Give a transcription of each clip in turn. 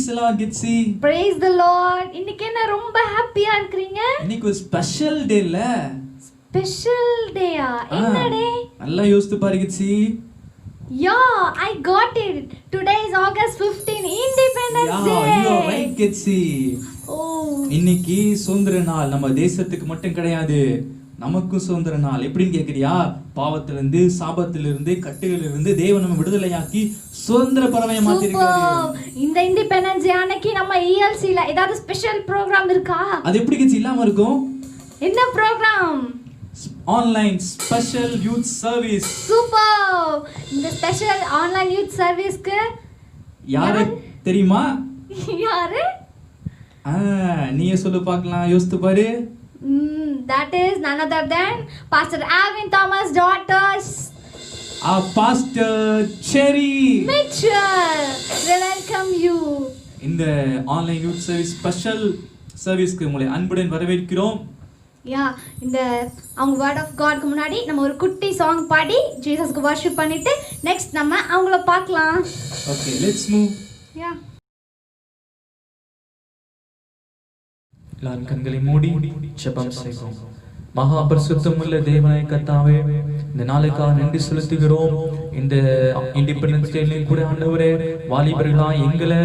the Lord, Gitsi. Praise the Lord. இன்னைக்கு என்ன ரொம்ப ஹாப்பியா இருக்கீங்க? இன்னைக்கு ஒரு ஸ்பெஷல் டேல. ஸ்பெஷல் டேயா? என்ன டே? நல்லா யோசித்து பாரு Gitsi. Yeah, I got it. Today is August 15, Independence Day. Yeah, you are right Gitsi. Oh. இன்னைக்கு சுதந்திர நாள் நம்ம தேசத்துக்கு மட்டும் கிடையாது, நமக்கும் சுதந்திர நாள். எப்படின்னு கேக்குறியா? பாவத்திலிருந்து, சாபத்திலிருந்து, கட்டுகளிலிருந்து தேவன் நம்ம விடுதலையாக்கி சுதந்திர பறவையை மாத்திருக்காரு. இந்த இண்டிபெண்டன்ஸ் டே அன்னைக்கு நம்ம ELC ல ஏதாவது ஸ்பெஷல் ப்ரோகிராம் இருக்கா? அது எப்படி Gitsi இல்லாம இருக்கும்? என்ன program? Online special youth service. Super. இந்த ஸ்பெஷல் ஆன்லைன் யூத் சர்வீஸ்க்கு யாரு தெரியுமா? யாரு? நீயே சொல்லு பார்க்கலாம், யோசித்து பாரு. That is none other than Pastor Alvin Thomas' daughters. Pastor Cherry Mitchell. We welcome you. இந்த ஆன்லைன் யூத் சர்வீஸ் ஸ்பெஷல் சர்வீஸ்க்கு உங்களை அன்புடன் வரவேற்கிறோம். இந்த அவங்க வேர்ட் ஆஃப் காட்க்கு முன்னாடி நம்ம ஒரு குட்டி சாங் பாடி ஜீசஸ்க்கு வர்ஷிப் பண்ணிட்டு நெக்ஸ்ட் நம்ம அவங்கள பார்க்கலாம். Okay, let's move. எல்லாரும் கண்களை மூடி ஜெபம் செய்வோம். மகா பரிசுத்தமுள்ள தேவனாய கர்த்தாவே, இந்த நாளுக்காக நன்றி செலுத்துகிறோம். இந்த இண்டிபெண்டன்ஸ் டேலையும் கூட ஆண்டவரே, வாலிபர்களா எங்களை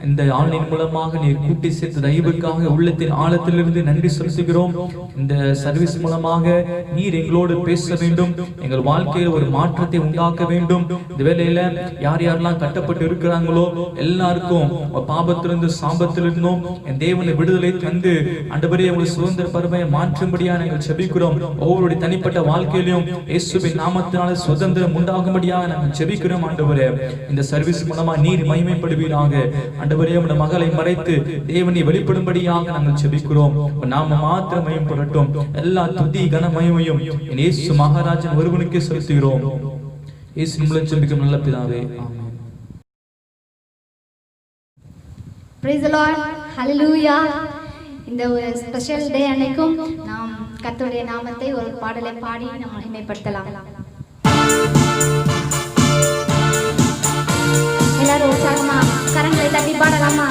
இந்த ஆன்லைன் மூலமாக நீர் கூட்டி சேர்த்த தயவுக்காக உள்ளத்தின் ஆழத்திலிருந்து நன்றி செலுத்துகிறோம். இந்த சர்வீஸ் மூலமாக நீர் எங்களோடு பேச வேண்டும், எங்கள் வாழ்க்கையில் ஒரு மாற்றத்தை உண்டாக்க வேண்டும். இந்த வேளையில யார் யாரெல்லாம் கட்டப்பட்டு இருக்கிறாங்களோ எல்லாருக்கும் பாபத்திலிருந்து சாபத்திலிருந்தும் என் தேவனை விடுதலை தந்து ஆண்டவரே உங்கள் சுதந்திர பருமையை மாற்றும்படியா நாங்கள் ஜெபிக்கிறோம். ஒவ்வொருடைய தனிப்பட்ட வாழ்க்கையிலும் இயேசுவின் நாமத்தினால சுதந்திரம் உண்டாகும்படியாக நாங்கள் ஜெபிக்கிறோம். ஆண்டவரே, இந்த சர்வீஸ் மூலமா நீர் மகிமைப்படுவீராக. ஆண்டவரே, உம்முடைய மகளை மறைத்து தேவனை வெளிப்படும்படியாக நாங்கள் ஜெபிக்கிறோம். நாம மாத்திரம் மகிமைப்படட்டும். எல்லா துதி கன மகிமையும் இயேசு மகாராஜன் ஒருவனுக்கே செலுத்துகிறோம். இயேசு மூலம் ஜெபிக்கும் நல்ல பிதாவே, ஆமென். Praise the Lord. Hallelujah. இந்த ஒரு ஸ்பெஷல் டே அன்னைக்கும் நாம் கர்த்தருடைய நாமத்தை ஒரு பாடலை பாடி நாம் மகிமைப்படுத்தலாம். எல்லாரும் உற்சாகமா கரங்களை தட்டி பாடலாமா?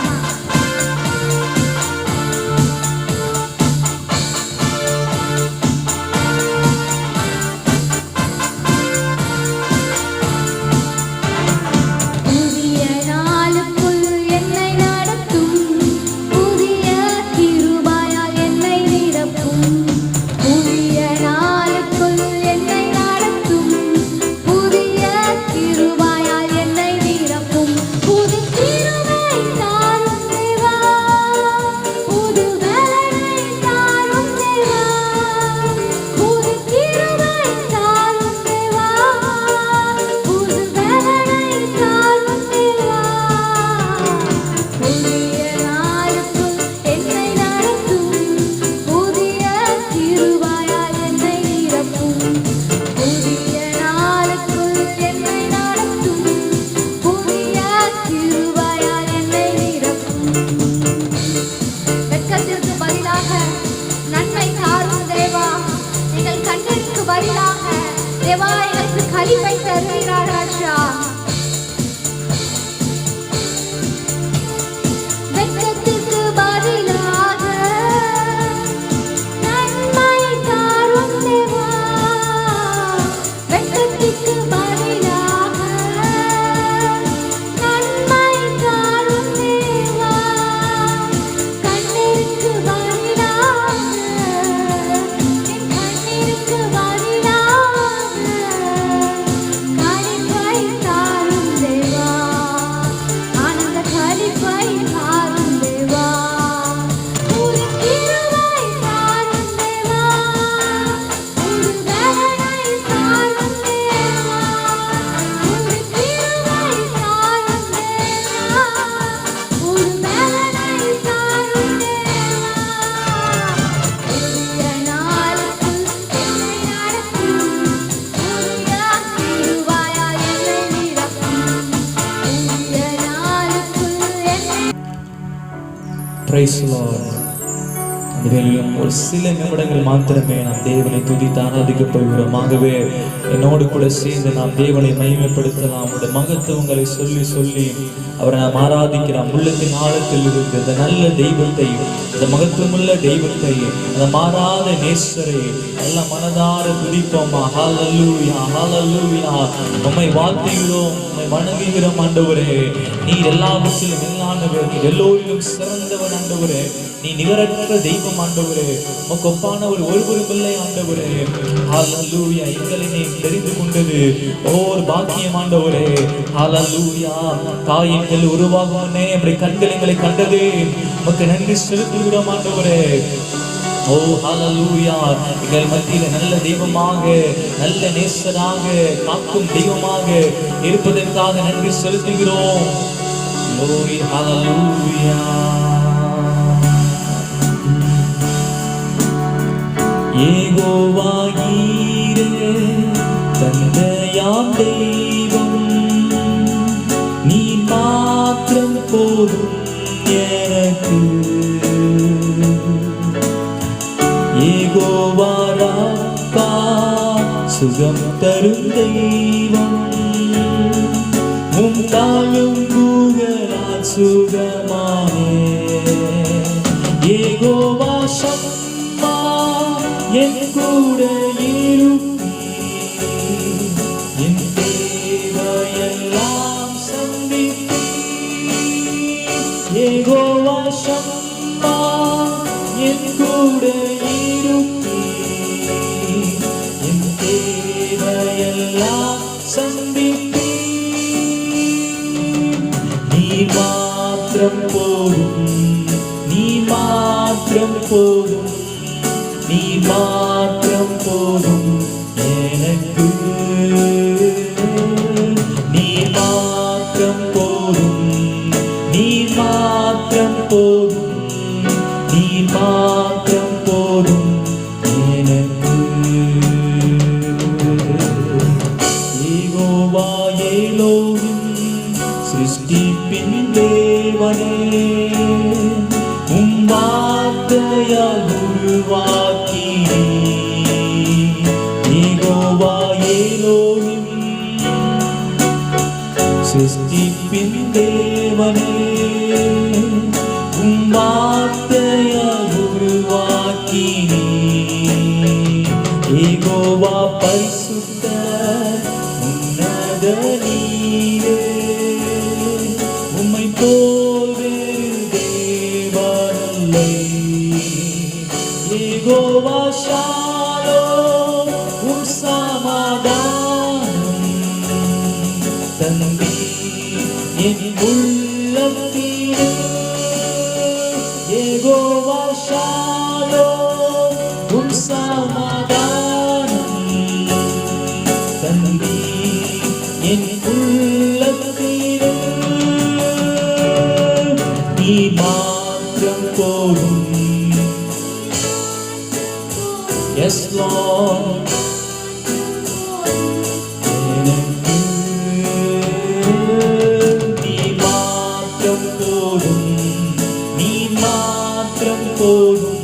Praise the Lord. இதிலும் ஒரு சில நிமிடங்கள் மாத்திரமே நாம் தேவனை துதித்து ஆராதிக்க போகிறோம். ஆகவே என்னோடு கூட சேர்ந்து நாம் தேவனை மகிமைப்படுத்தலாம். அவருடைய மகத்துவங்களை சொல்லி சொல்லி அவரை நாம் ஆராதிக்கலாம். உள்ளத்தின் ஆழத்தில் இருந்து அந்த நல்ல தெய்வத்தை, அந்த மகத்துவமுள்ள தெய்வத்தை, அந்த மாறாத நேசரை நல்ல மனதார துதிப்போமா. ஹல்லேலூயா, ஹல்லேலூயா. உம்மை வாழ்த்துகிறோம், உம்மை வணங்குகிறோம் ஆண்டவரே. நீர் எல்லாவற்றிலும் மேலானவர், நீர் எல்லோரிலும் சிறந்தவர் ஆண்டவரே. நீ நிகரற்ற தெய்வம் ஆண்டவரே. உமக்கு ஒப்பானவர் ஒருவரும் இல்லை ஆண்டவரே. ஹல்லேலூயா. எங்களை நீ தெரிந்து கொண்டது ஒரு பாக்கியம் ஆண்டவரே. ஹல்லேலூயா. தாயின் உருவாகும் முன்னே அப்படி கண்கள் எங்களை கண்டது. உமக்கு நன்றி செலுத்துகிறோம் ஆண்டவரே. ஓ ஹல்லேலூயா. எங்கள் மத்தியில் நல்ல தெய்வமாக, நல்ல நேசராக, காக்கும் தெய்வமாக இருப்பதற்காக நன்றி செலுத்துகிறோம். Glory, hallelujah. யெகோவா ஈரே தந்தையாம் தெய்வம், நீ மாத்திரம் போதும் எனக்கு. யெகோவா ராப்பா சுகம் தரும் தெய்வம், உம்தாலும் கூகலால் சுகமானே. யெகோவா ஷம்மா என் கூட இருப்பீர், என் தேவையெல்லாம் சந்திப்பீர். யெகோவா ஷம்மா என் கூட இருப்பீர், என் தேவையெல்லாம் சந்திப்பீர். நீ மாத்திரம் போதும், நீ மாத்திரம் போதும், நீ மாத்திரம் போதும் எனக்கு. நீ மாத்திரம் போதும், நீ மாத்திரம் போதும், நீ மாத்திரம் போதும் எனக்கு. யெகோவா எலோஹிம் சிருஷ்டிப்பின் தேவனே, உம் வார்த்தையால் உருவாக்கினீர். யெகோவா எலோஹிம் சிருஷ்டிப்பின் தேவனே, உம் வார்த்தையால் உருவாக்கினீர். யெகோவா பரிசுத்தர் உன்னத நீரே, உம்மை போல் வேறு தேவனில்லை. யெகோவா ஷாலோம் உம் சமாதானம் தந்தீர் என் உள்ளத்திலே. யெகோவா ஷாலோம் உம் சமாதானம் தந்தீர் என் உள்ளத்திலே. நீ மாத்திரம் போதும். Yes Lord, எனக்கு நீ மாத்திரம் போதும், நீ மாத்திரம் போதும்,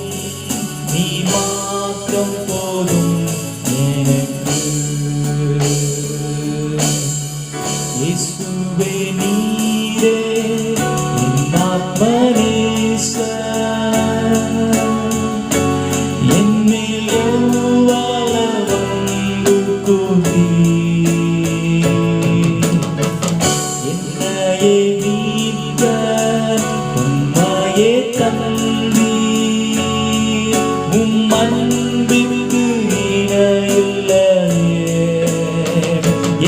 நீ மாத்திரம் போதும் எனக்கு. இயேசுவே நீரே என் ஆத்மநேசர், என் மேல் எவ்வளவு அன்பு கூர்ந்தீர். என்னையே மீட்க உம்மையே தந்தீர், உம் அன்பிற்கு இணையில்லையே.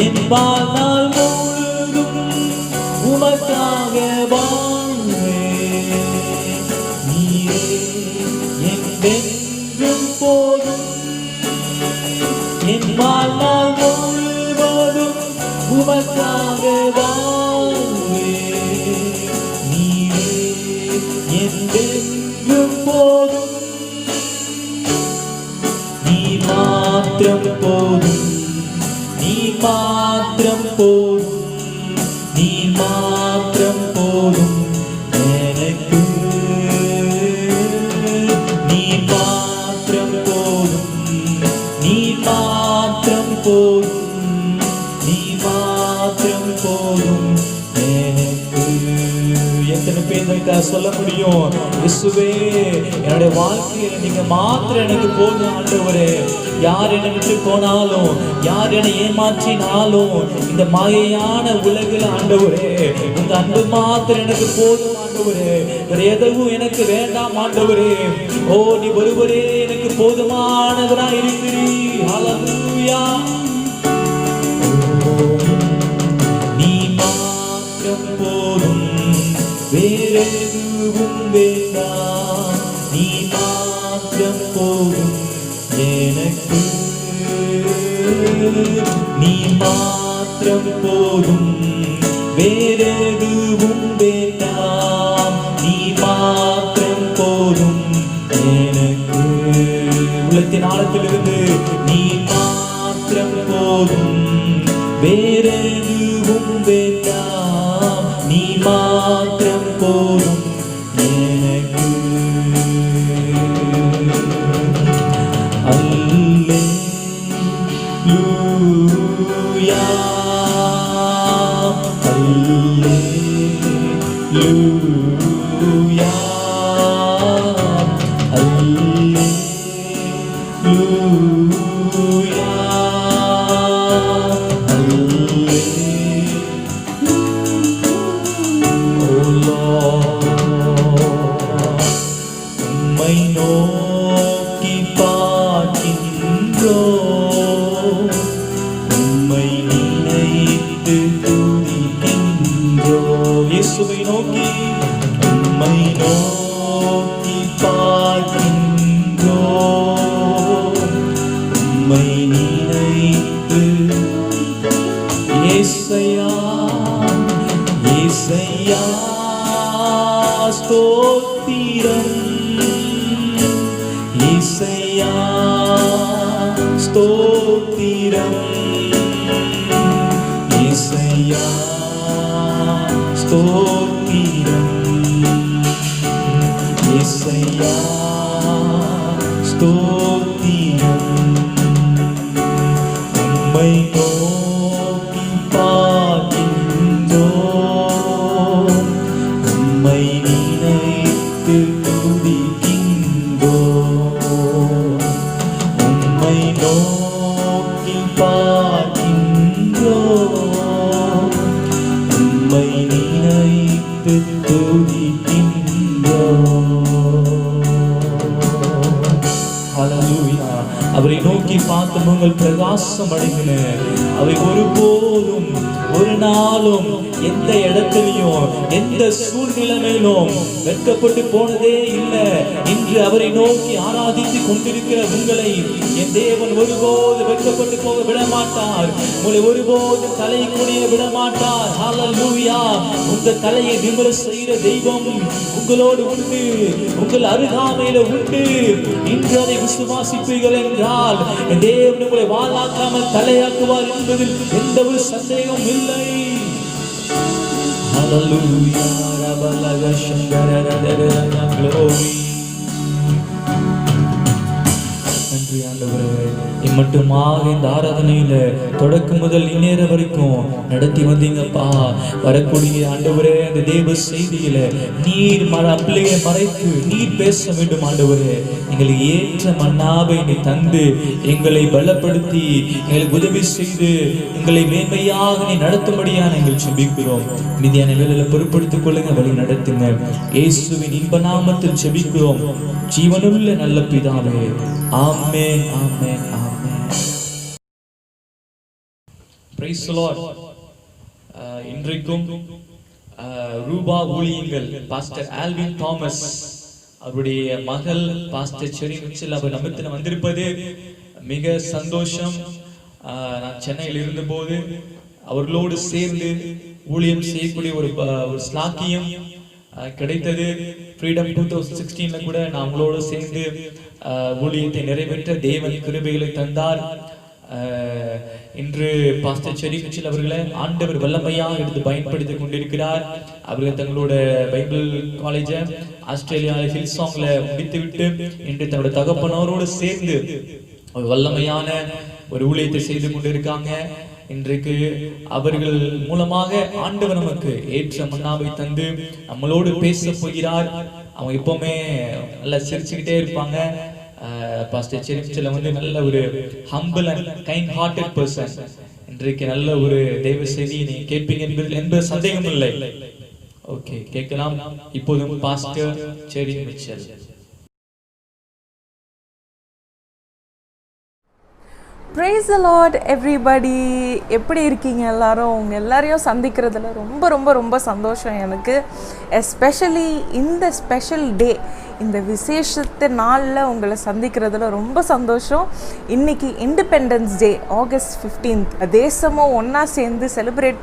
என் வாழ்நாள் முழுதும் உமக்காக வாழ்வேன். நீரே என்றென்றும் போதும், என் வாழ்நாள் முழுவதும் உமக்காக வாழ்வேன். நீரே என்றென்றும் போதும், நீ மாத்திரம் போதும், நீ மாத்திரம் போதும், நீ மாத்திரம் போதும் எனக்கு. நீ போதும், நீ மாத்திரம் போதும் எனக்கு. எத்தனை பேர் சொல்ல முடியும்? இயேசுவே, என்னுடைய வாழ்க்கையில நீங்க மாத்திரம் எனக்கு போதும் ஆண்டவரே. யார் என்னை விட்டு போனாலும், யார் என்னை ஏமாற்றினாலும், இந்த மாயையான உலகில் ஆண்டவரே உங்க அன்பு மாத்திரம் எனக்கு போதும் ஆண்டவரே. வேற எதுவும் எனக்கு வேண்டாம் ஆண்டவரே. ஓ, நீ ஒருவரே எனக்கு போதுமானவராய் இருக்கிறீர். ஹல்லேலூயா. நீ மாத்திரம் போதும், வேறெதுவும் வேண்டாம். நீ மாத்திரம் போதும் எனக்கு. நீ மாத்திரம் போதும், வேறெதுவும் வேண்டாம். நீ மாத்திரம் போதும் எனக்கு. உள்ளத்தின் ஆழத்திலிருந்து நீ மாத்திரம் போதும், வேறெதுவும் வேண்டாம். நீ மாத்திரம் போதும் எனக்கு. அல்லேலூயா, அல்லேலூயா, அல்லேலூயா, உம்மை நோக்கி பார்க்கின்றோம், உம்மை நினைத்து துதிக்கின்றோம். இயேசுவை நோக்கி, உம்மை நோக்கி பார்க்கின்றோம், உம்மை நினைத்து. இயேசையா, இயேசையா ஸ்தோத்திரம், இயேசையா ஸ்தோத்திரம், இயேசையா ஸ்தோத்திரம், இயேசையா ஸ்தோத்திரம். உம்மை நோக்கி பார்க்கின்றோம், உம்மை நினைத்து துதிக்கின்றோம், உம்மை நோக்கி பார்க்கின்றோம், உம்மை நினைத்து துதிக்கின்றோம். ஹல்லேலூயா. அவரை நோக்கி பார்த்து உங்கள் பிரகாசம் அடைகிற அவை ஒருபோதும் ஒரு நாளும் எந்த இடத்திலையும் எந்த சூழ்நிலையிலும் வெட்கப்பட்டு போனதே இல்லை. இன்று அவரை நோக்கி ஆராதித்து கொண்டிருக்கிற உங்களை என் தேவன் ஒருபோது வெட்கப்பட்டு போக விட மாட்டார். உங்களை ஒருபோது தலை குனிய விட மாட்டார். ஹல்லேலூயா. உங்க தலையை நிமிர செய்கிற தெய்வம் உங்களோடு உண்டு, உங்கள் அருகாமையில உண்டு. இன்று அதை விசுவாசிப்பீர்கள் என்றால் என் தேவன் உங்களை வாழாக்காமல் தலையாக்குவார் என்பதில் எந்த ஒரு சந்தேகமும் இல்லை. Hallelujah, Rabalaga Shankarada, glory. நன்றி ஆண்டவரே. இம்மட்டுமாக இந்த ஆராதனையில தொடக்கம் முதல் இந்நேரம் வரைக்கும் நடத்தி வந்தீங்கப்பா. வரக்கூடிய ஆண்டவரே, அந்த தேவ செய்தியில நீர் பிள்ளையை மறைத்து நீர் பேச வேண்டும் ஆண்டவரே. எங்களுக்கு ஏற்ற மன்னாவை நீ தந்து எங்களை பலப்படுத்தி எங்களுக்கு உதவி செய்து எங்களை மேன்மையாக நீ நடத்தும்படியாக நாங்கள் செபிக்கிறோம். மீதியான வேலையில பொறுப்படுத்திக் கொள்ளுங்க, வழி நடத்துங்க. இயேசுவின் இன்ப நாமத்தில் செபிக்கிறோம் ஜீவனுள்ள நல்ல பிதாவே. ஆமென், ஆமென், ஆமென். Praise the Lord. இன்றைக்கும் ரூபா ஊழியங்கள் பாஸ்டர் ஆல்வின் தாமஸ் அவருடைய மகள் பாஸ்டர் செரி மிச்சல் அவர் நம்மத்தில் வந்திருப்பது மிக சந்தோஷம். நான் சென்னையில் இருந்தபோது அவர்களோடு சேர்ந்து ஊழியம் செய்யக்கூடிய ஒரு ஸ்லாக்கியம் கிடைத்தது. ஃப்ரீடம் 2016 கூட நான் அவங்களோடு சேர்ந்து ஊழியத்தை நிறைவேற்ற தேவன் கிருபைகளை தந்தார். இன்று பாஸ்டர் செரி மிச்சல் அவர்களை ஆண்டவர் வல்லமையாக எடுத்து பயன்படுத்தி கொண்டிருக்கிறார். அவர்கள் தங்களோட பைபிள் காலேஜை ஆஸ்திரேலியாவில் ஹில்சாங்ல முடித்துவிட்டு இன்று தன்னோட தகப்பனோரோடு சேர்ந்து வல்லமையான ஒரு ஊழியத்தை செய்து கொண்டிருக்காங்க. இன்றைக்கு அவர்கள் மூலமாக ஆண்டவர் நமக்கு ஏற்ற மன்னாவை தந்து நம்மளோடு பேச போகிறார். அவங்க எப்பவுமே நல்லா சிரிச்சுக்கிட்டே இருப்பாங்க. பாஸ்டர் சர்ச்சில் வந்து நல்ல ஒரு humble and kind hearted person. இன்றைக்கு நல்ல ஒரு தெய்வ செய்தி நீங்க கேட்பீங்க என்பது சந்தேகம் இல்லை. ஓகே, கேட்கலாம். இப்போதும் பாஸ்டர் செரி Mitchell. Praise the Lord everybody. எப்படி இருக்கீங்க எல்லாரும்? உங்கள் எல்லாரையும் சந்திக்கிறதுல ரொம்ப ரொம்ப ரொம்ப சந்தோஷம் எனக்கு. எஸ்பெஷலி இந்த ஸ்பெஷல் டே, இந்த விசேஷத்து நாளில் உங்களை சந்திக்கிறதுல ரொம்ப சந்தோஷம். இன்றைக்கி இண்டிபெண்டன்ஸ் டே, August 15th. தேசமும் ஒன்றா சேர்ந்து செலிப்ரேட்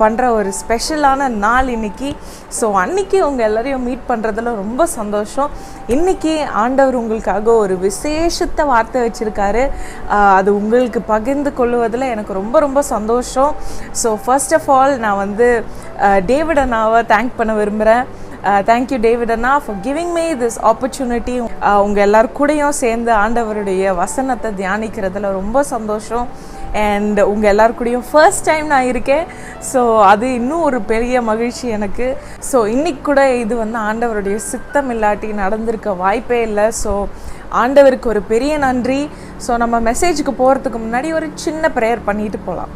பண்ணுற ஒரு ஸ்பெஷலான நாள் இன்றைக்கி. ஸோ அன்றைக்கி உங்கள் எல்லோரையும் மீட் பண்ணுறதுல ரொம்ப சந்தோஷம். இன்றைக்கி ஆண்டவர் உங்களுக்காக ஒரு விசேஷத்தை வார்த்தை வச்சுருக்காரு. அது உங்களுக்கு பகிர்ந்து கொள்வதில் எனக்கு ரொம்ப ரொம்ப சந்தோஷம். ஸோ ஃபர்ஸ்ட் ஆஃப் ஆல் நான் வந்து டேவிட் அண்ணாவை தேங்க் பண்ண விரும்புகிறேன். Thank you David Anna for giving me this opportunity. உங்கள் எல்லாரும் கூடயும் சேர்ந்து ஆண்டவருடைய வசனத்தை தியானிக்கிறதுல ரொம்ப சந்தோஷம். அண்ட் உங்கள் எல்லாருக்கூடையும் ஃபர்ஸ்ட் டைம் நான் இருக்கேன். ஸோ அது இன்னும் ஒரு பெரிய மகிழ்ச்சி எனக்கு. ஸோ இன்றைக்கி கூட இது வந்து ஆண்டவருடைய சித்தம் இல்லாட்டி நடந்திருக்க வாய்ப்பே இல்லை. ஸோ ஆண்டவருக்கு ஒரு பெரிய நன்றி. ஸோ நம்ம மெசேஜுக்கு போகிறதுக்கு முன்னாடி ஒரு சின்ன ப்ரேயர் பண்ணிட்டு போகலாம்.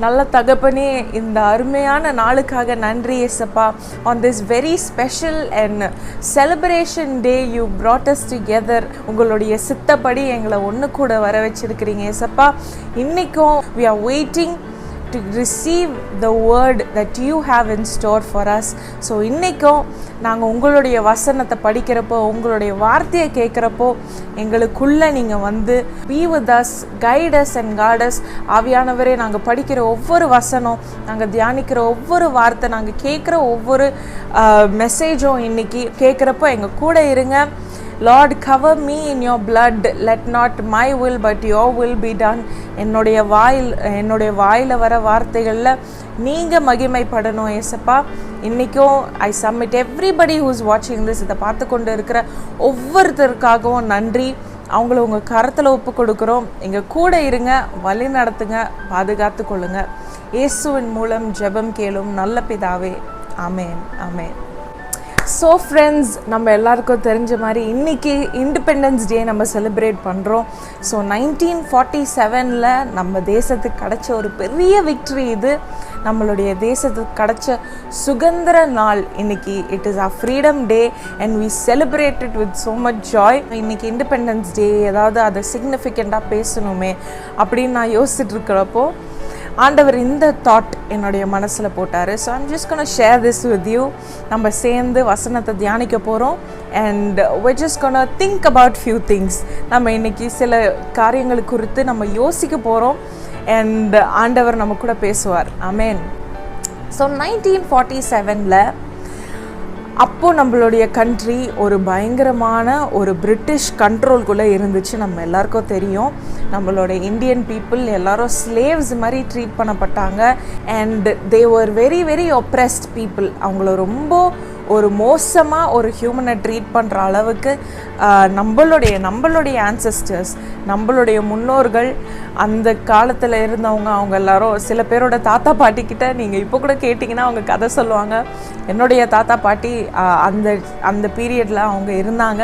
நல்ல தகப்பனே, இந்த அருமையான நாளுக்காக நன்றி ஏசப்பா. On this very special and celebration day you brought us together. உங்களுடைய சித்தப்படி எங்களை ஒன்று கூட வர வச்சிருக்கிறீங்க ஏசப்பா. இன்றைக்கும் we are waiting to receive the word that you have in store for us. So இன்றைக்கும் நாங்கள் உங்களுடைய வசனத்தை படிக்கிறப்போ, உங்களுடைய வார்த்தையை கேட்குறப்போ எங்களுக்குள்ளே நீங்கள் வந்து be with us, guide us and guard us. ஆவியானவரே, நாங்கள் படிக்கிற ஒவ்வொரு வசனம், நாங்கள் தியானிக்கிற ஒவ்வொரு வார்த்தை, நாங்கள் கேட்குற ஒவ்வொரு மெசேஜும் இன்றைக்கி கேட்குறப்போ எங்கள் கூட இருங்க. Lord, cover me in your blood. Let not my will but your will be done. என்னுடைய வாயில் வர வார்த்தைகளில் நீங்கள் மகிமைப்படணும் ஏசப்பா. இன்றைக்கும் ஐ சப்மிட் எவ்ரிபடி ஹூ இஸ் வாட்சிங் திஸ். இதை பார்த்து கொண்டு இருக்கிற ஒவ்வொருத்தருக்காகவும் நன்றி. அவங்கள உங்கள் கரத்தில் ஒப்பு கொடுக்குறோம். எங்கள் கூட இருங்க, வழி நடத்துங்க, பாதுகாத்து கொள்ளுங்க. இயேசுவின் மூலம் ஜெபம் கேளும் நல்ல பிதாவே, ஆமேன் ஆமேன். ஸோ ஃப்ரெண்ட்ஸ், நம்ம எல்லாருக்கும் தெரிஞ்ச மாதிரி இன்றைக்கி இண்டிபெண்டன்ஸ் டே நம்ம செலிப்ரேட் பண்ணுறோம். ஸோ 1947 நம்ம தேசத்துக்கு கிடச்ச ஒரு பெரிய விக்ட்ரி இது. நம்மளுடைய தேசத்துக்கு கிடச்ச சுதந்திர நாள் இன்றைக்கி. It is our freedom day and we celebrate it with so much joy. இன்றைக்கி இண்டிபெண்டன்ஸ் டே, ஏதாவது அதை சிக்னிஃபிகண்ட்டாக பேசணுமே அப்படின்னு நான் யோசிச்சுட்டு இருக்கிறப்போ ஆண்டவர் இந்த தாட் என்னுடைய மனசில் போட்டார். So I'm just gonna share this with you. நம்ம சேர்ந்து வசனத்தை தியானிக்க போகிறோம். And we're just gonna think about few things. நம்ம இன்றைக்கி சில காரியங்கள் குறித்து நம்ம யோசிக்க போகிறோம். அண்ட் ஆண்டவர் நம்ம கூட பேசுவார். ஆமேன். ஸோ 1947 அப்போது நம்மளுடைய கண்ட்ரி ஒரு பயங்கரமான ஒரு பிரிட்டிஷ் கண்ட்ரோல்குள்ளே இருந்துச்சு. நம்ம எல்லாருக்கும் தெரியும். நம்மளோட இந்தியன் பீப்புள் எல்லாரும் ஸ்லேவ்ஸ் மாதிரி ட்ரீட் பண்ணப்பட்டாங்க. And they were very very oppressed people. அவங்கள ரொம்ப ஒரு மோசமாக ஒரு ஹியூமனை ட்ரீட் பண்ணுற அளவுக்கு நம்மளுடைய ஆன்சஸ்டர்ஸ், நம்மளுடைய முன்னோர்கள், அந்த காலத்தில் இருந்தவங்க, அவங்க எல்லாரும் சில பேரோட தாத்தா பாட்டிக்கிட்ட நீங்கள் இப்போ கூட கேட்டிங்கன்னா அவங்க கதை சொல்லுவாங்க. என்னுடைய தாத்தா பாட்டி அந்த பீரியடில் அவங்க இருந்தாங்க.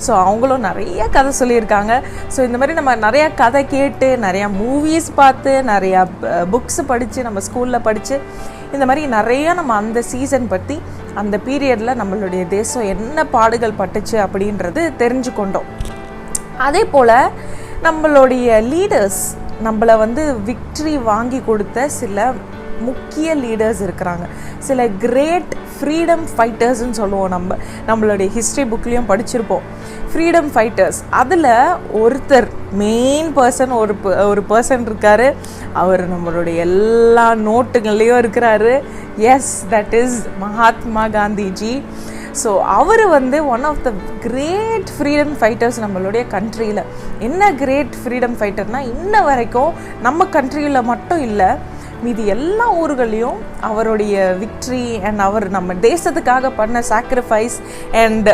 ஸோ அவங்களும் நிறைய கதை சொல்லியிருக்காங்க. ஸோ இந்த மாதிரி நம்ம நிறையா கதை கேட்டு, நிறையா மூவிஸ் பார்த்து, நிறையா புக்ஸ் படித்து, நம்ம ஸ்கூலில் படித்து, இந்த மாதிரி நிறையா நம்ம அந்த சீசன் பற்றி, அந்த பீரியடில் நம்மளுடைய தேசம் என்ன பாடுகள் பட்டுச்சு அப்படின்றது தெரிஞ்சு கொண்டோம். அதே போல் நம்மளுடைய லீடர்ஸ், நம்மளை வந்து விக்ட்ரி வாங்கி கொடுத்த சில முக்கிய லீடர்ஸ் இருக்கிறாங்க. சில கிரேட் ஃப்ரீடம் ஃபைட்டர்ஸ்ன்னு சொல்லுவோம். நம்மளுடைய ஹிஸ்ட்ரி புக்லேயும் படிச்சிருப்போம் ஃப்ரீடம் ஃபைட்டர்ஸ். அதில் ஒருத்தர் மெயின் பர்சன், ஒரு பர்சன் இருக்கார். அவர் நம்மளுடைய எல்லா நோட்டுகள்லேயும் இருக்கிறாரு. Yes, that is Mahatma Gandhiji. So அவர் வந்து one of the great freedom fighters நம்மளுடைய கண்ட்ரியில். என்ன கிரேட் ஃப்ரீடம் ஃபைட்டர்னால், இன்ன வரைக்கும் நம்ம கண்ட்ரியில் மட்டும் இல்லை, மீதி எல்லா ஊர்களையும் அவருடைய விக்ட்ரி அண்ட் அவர் நம்ம தேசத்துக்காக பண்ண சாக்ரிஃபைஸ் அண்ட்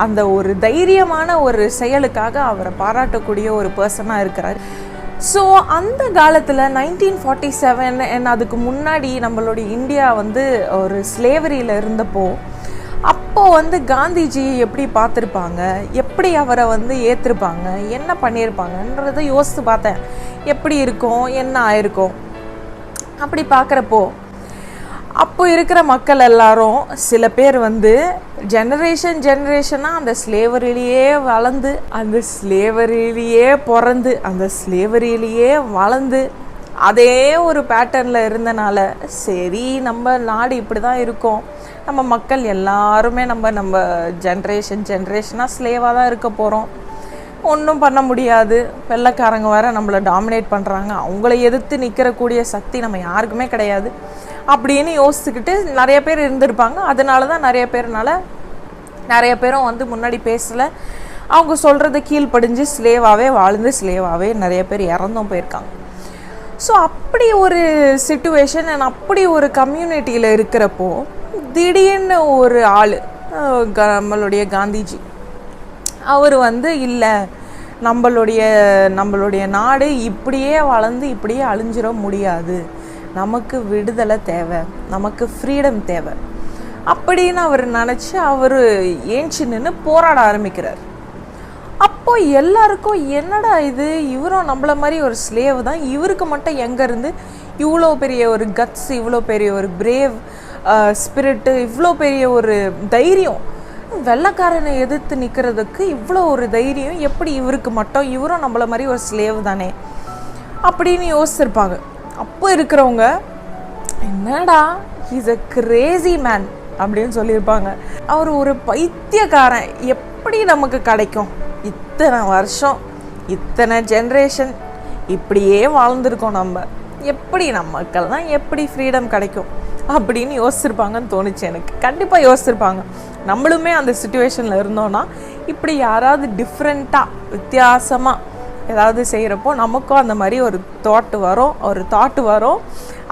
அந்த ஒரு தைரியமான ஒரு செயலுக்காக அவரை பாராட்டக்கூடிய ஒரு பர்சனாக இருக்கிறார். ஸோ அந்த காலத்தில் 1947 அண்ட் அதுக்கு முன்னாடி நம்மளுடைய இந்தியா வந்து ஒரு ஸ்லேவரியில் இருந்தப்போ அப்போது வந்து காந்திஜி எப்படி பார்த்துருப்பாங்க, எப்படி அவரை வந்து ஏற்றிருப்பாங்க, என்ன பண்ணியிருப்பாங்கன்றதை யோசித்து பார்த்தேன். எப்படி இருக்கும், என்ன ஆயிருக்கும் அப்படி பார்க்குறப்போ அப்போ இருக்கிற மக்கள் எல்லாரும் சில பேர் வந்து ஜெனரேஷனாக அந்த ஸ்லேவரிலேயே வளர்ந்து, அந்த ஸ்லேவரிலேயே பிறந்து, அந்த ஸ்லேவரிலேயே வளர்ந்து அதே ஒரு பேட்டர்னில் இருந்தனால சரி நம்ம நாடு இப்படி தான் இருக்கும், நம்ம மக்கள் எல்லாருமே நம்ம ஜென்ரேஷனாக ஸ்லேவாக தான் இருக்க போகிறோம், ஒன்றும் பண்ண முடியாது, வெள்ளைக்காரங்க வேறு நம்மளை டாமினேட் பண்ணுறாங்க, அவங்கள எதிர்த்து நிற்கிறக்கூடிய சக்தி நம்ம யாருக்குமே கிடையாது அப்படின்னு யோசிச்சுக்கிட்டு நிறைய பேர் இருந்திருப்பாங்க. அதனால தான் நிறைய பேரும் வந்து முன்னாடி பேசலை, அவங்க சொல்கிறத கீழ்ப்படிஞ்சு ஸ்லேவாகவே வாழ்ந்து ஸ்லேவாகவே நிறைய பேர் இறந்தும் போயிருக்காங்க. ஸோ அப்படி ஒரு சிச்சுவேஷன் அண்ட் அப்படி ஒரு கம்யூனிட்டியில் இருக்கிறப்போ திடீர்னு ஒரு ஆள் நம்மளுடைய காந்திஜி அவர் வந்து இல்லை நம்மளுடைய நாடு இப்படியே வளர்ந்து இப்படியே அழிஞ்சிட முடியாது, நமக்கு விடுதலை தேவை, நமக்கு ஃப்ரீடம் தேவை அப்படின்னு அவர் நினச்சி அவர் ஏஞ்சி நின்று போராட ஆரம்பிக்கிறார். அப்போ எல்லாருக்கும் என்னடா இது, இவரும் நம்மள மாதிரி ஒரு ஸ்லேவ் தான், இவருக்கு மட்டும் எங்கேருந்து இவ்வளோ பெரிய ஒரு கட்ஸ், இவ்வளோ பெரிய ஒரு பிரேவ் ஸ்பிரிட்டு, இவ்வளோ பெரிய ஒரு தைரியம், வெள்ளைக்காரனை எதிர்த்து நிற்கிறதுக்கு இவ்வளோ ஒரு தைரியம் எப்படி இவருக்கு மட்டும், இவரும் நம்மள மாதிரி ஒரு ஸ்லேவ் தானே அப்படின்னு யோசிச்சிருப்பாங்க. அப்போ இருக்கிறவங்க என்னடா இஸ் அ கிரேசி மேன் அப்படின்னு சொல்லியிருப்பாங்க. அவர் ஒரு பைத்தியக்காரன், எப்படி நமக்கு கிடைக்கும், இத்தனை வருஷம் இத்தனை ஜென்ரேஷன் இப்படியே வாழ்ந்துருக்கோம், நம்ம எப்படி மக்கள்லாம் எப்படி ஃப்ரீடம் கிடைக்கும் அப்படின்னு யோசிச்சிருப்பாங்கன்னு தோணுச்சு எனக்கு. கண்டிப்பாக யோசிச்சிருப்பாங்க. நம்மளுமே அந்த சிச்சுவேஷனில் இருந்தோன்னா இப்படி யாராவது டிஃப்ரெண்ட்டாக வித்தியாசமாக ஏதாவது செய்கிறப்போ நமக்கும் அந்த மாதிரி ஒரு தாட்டு வரும்,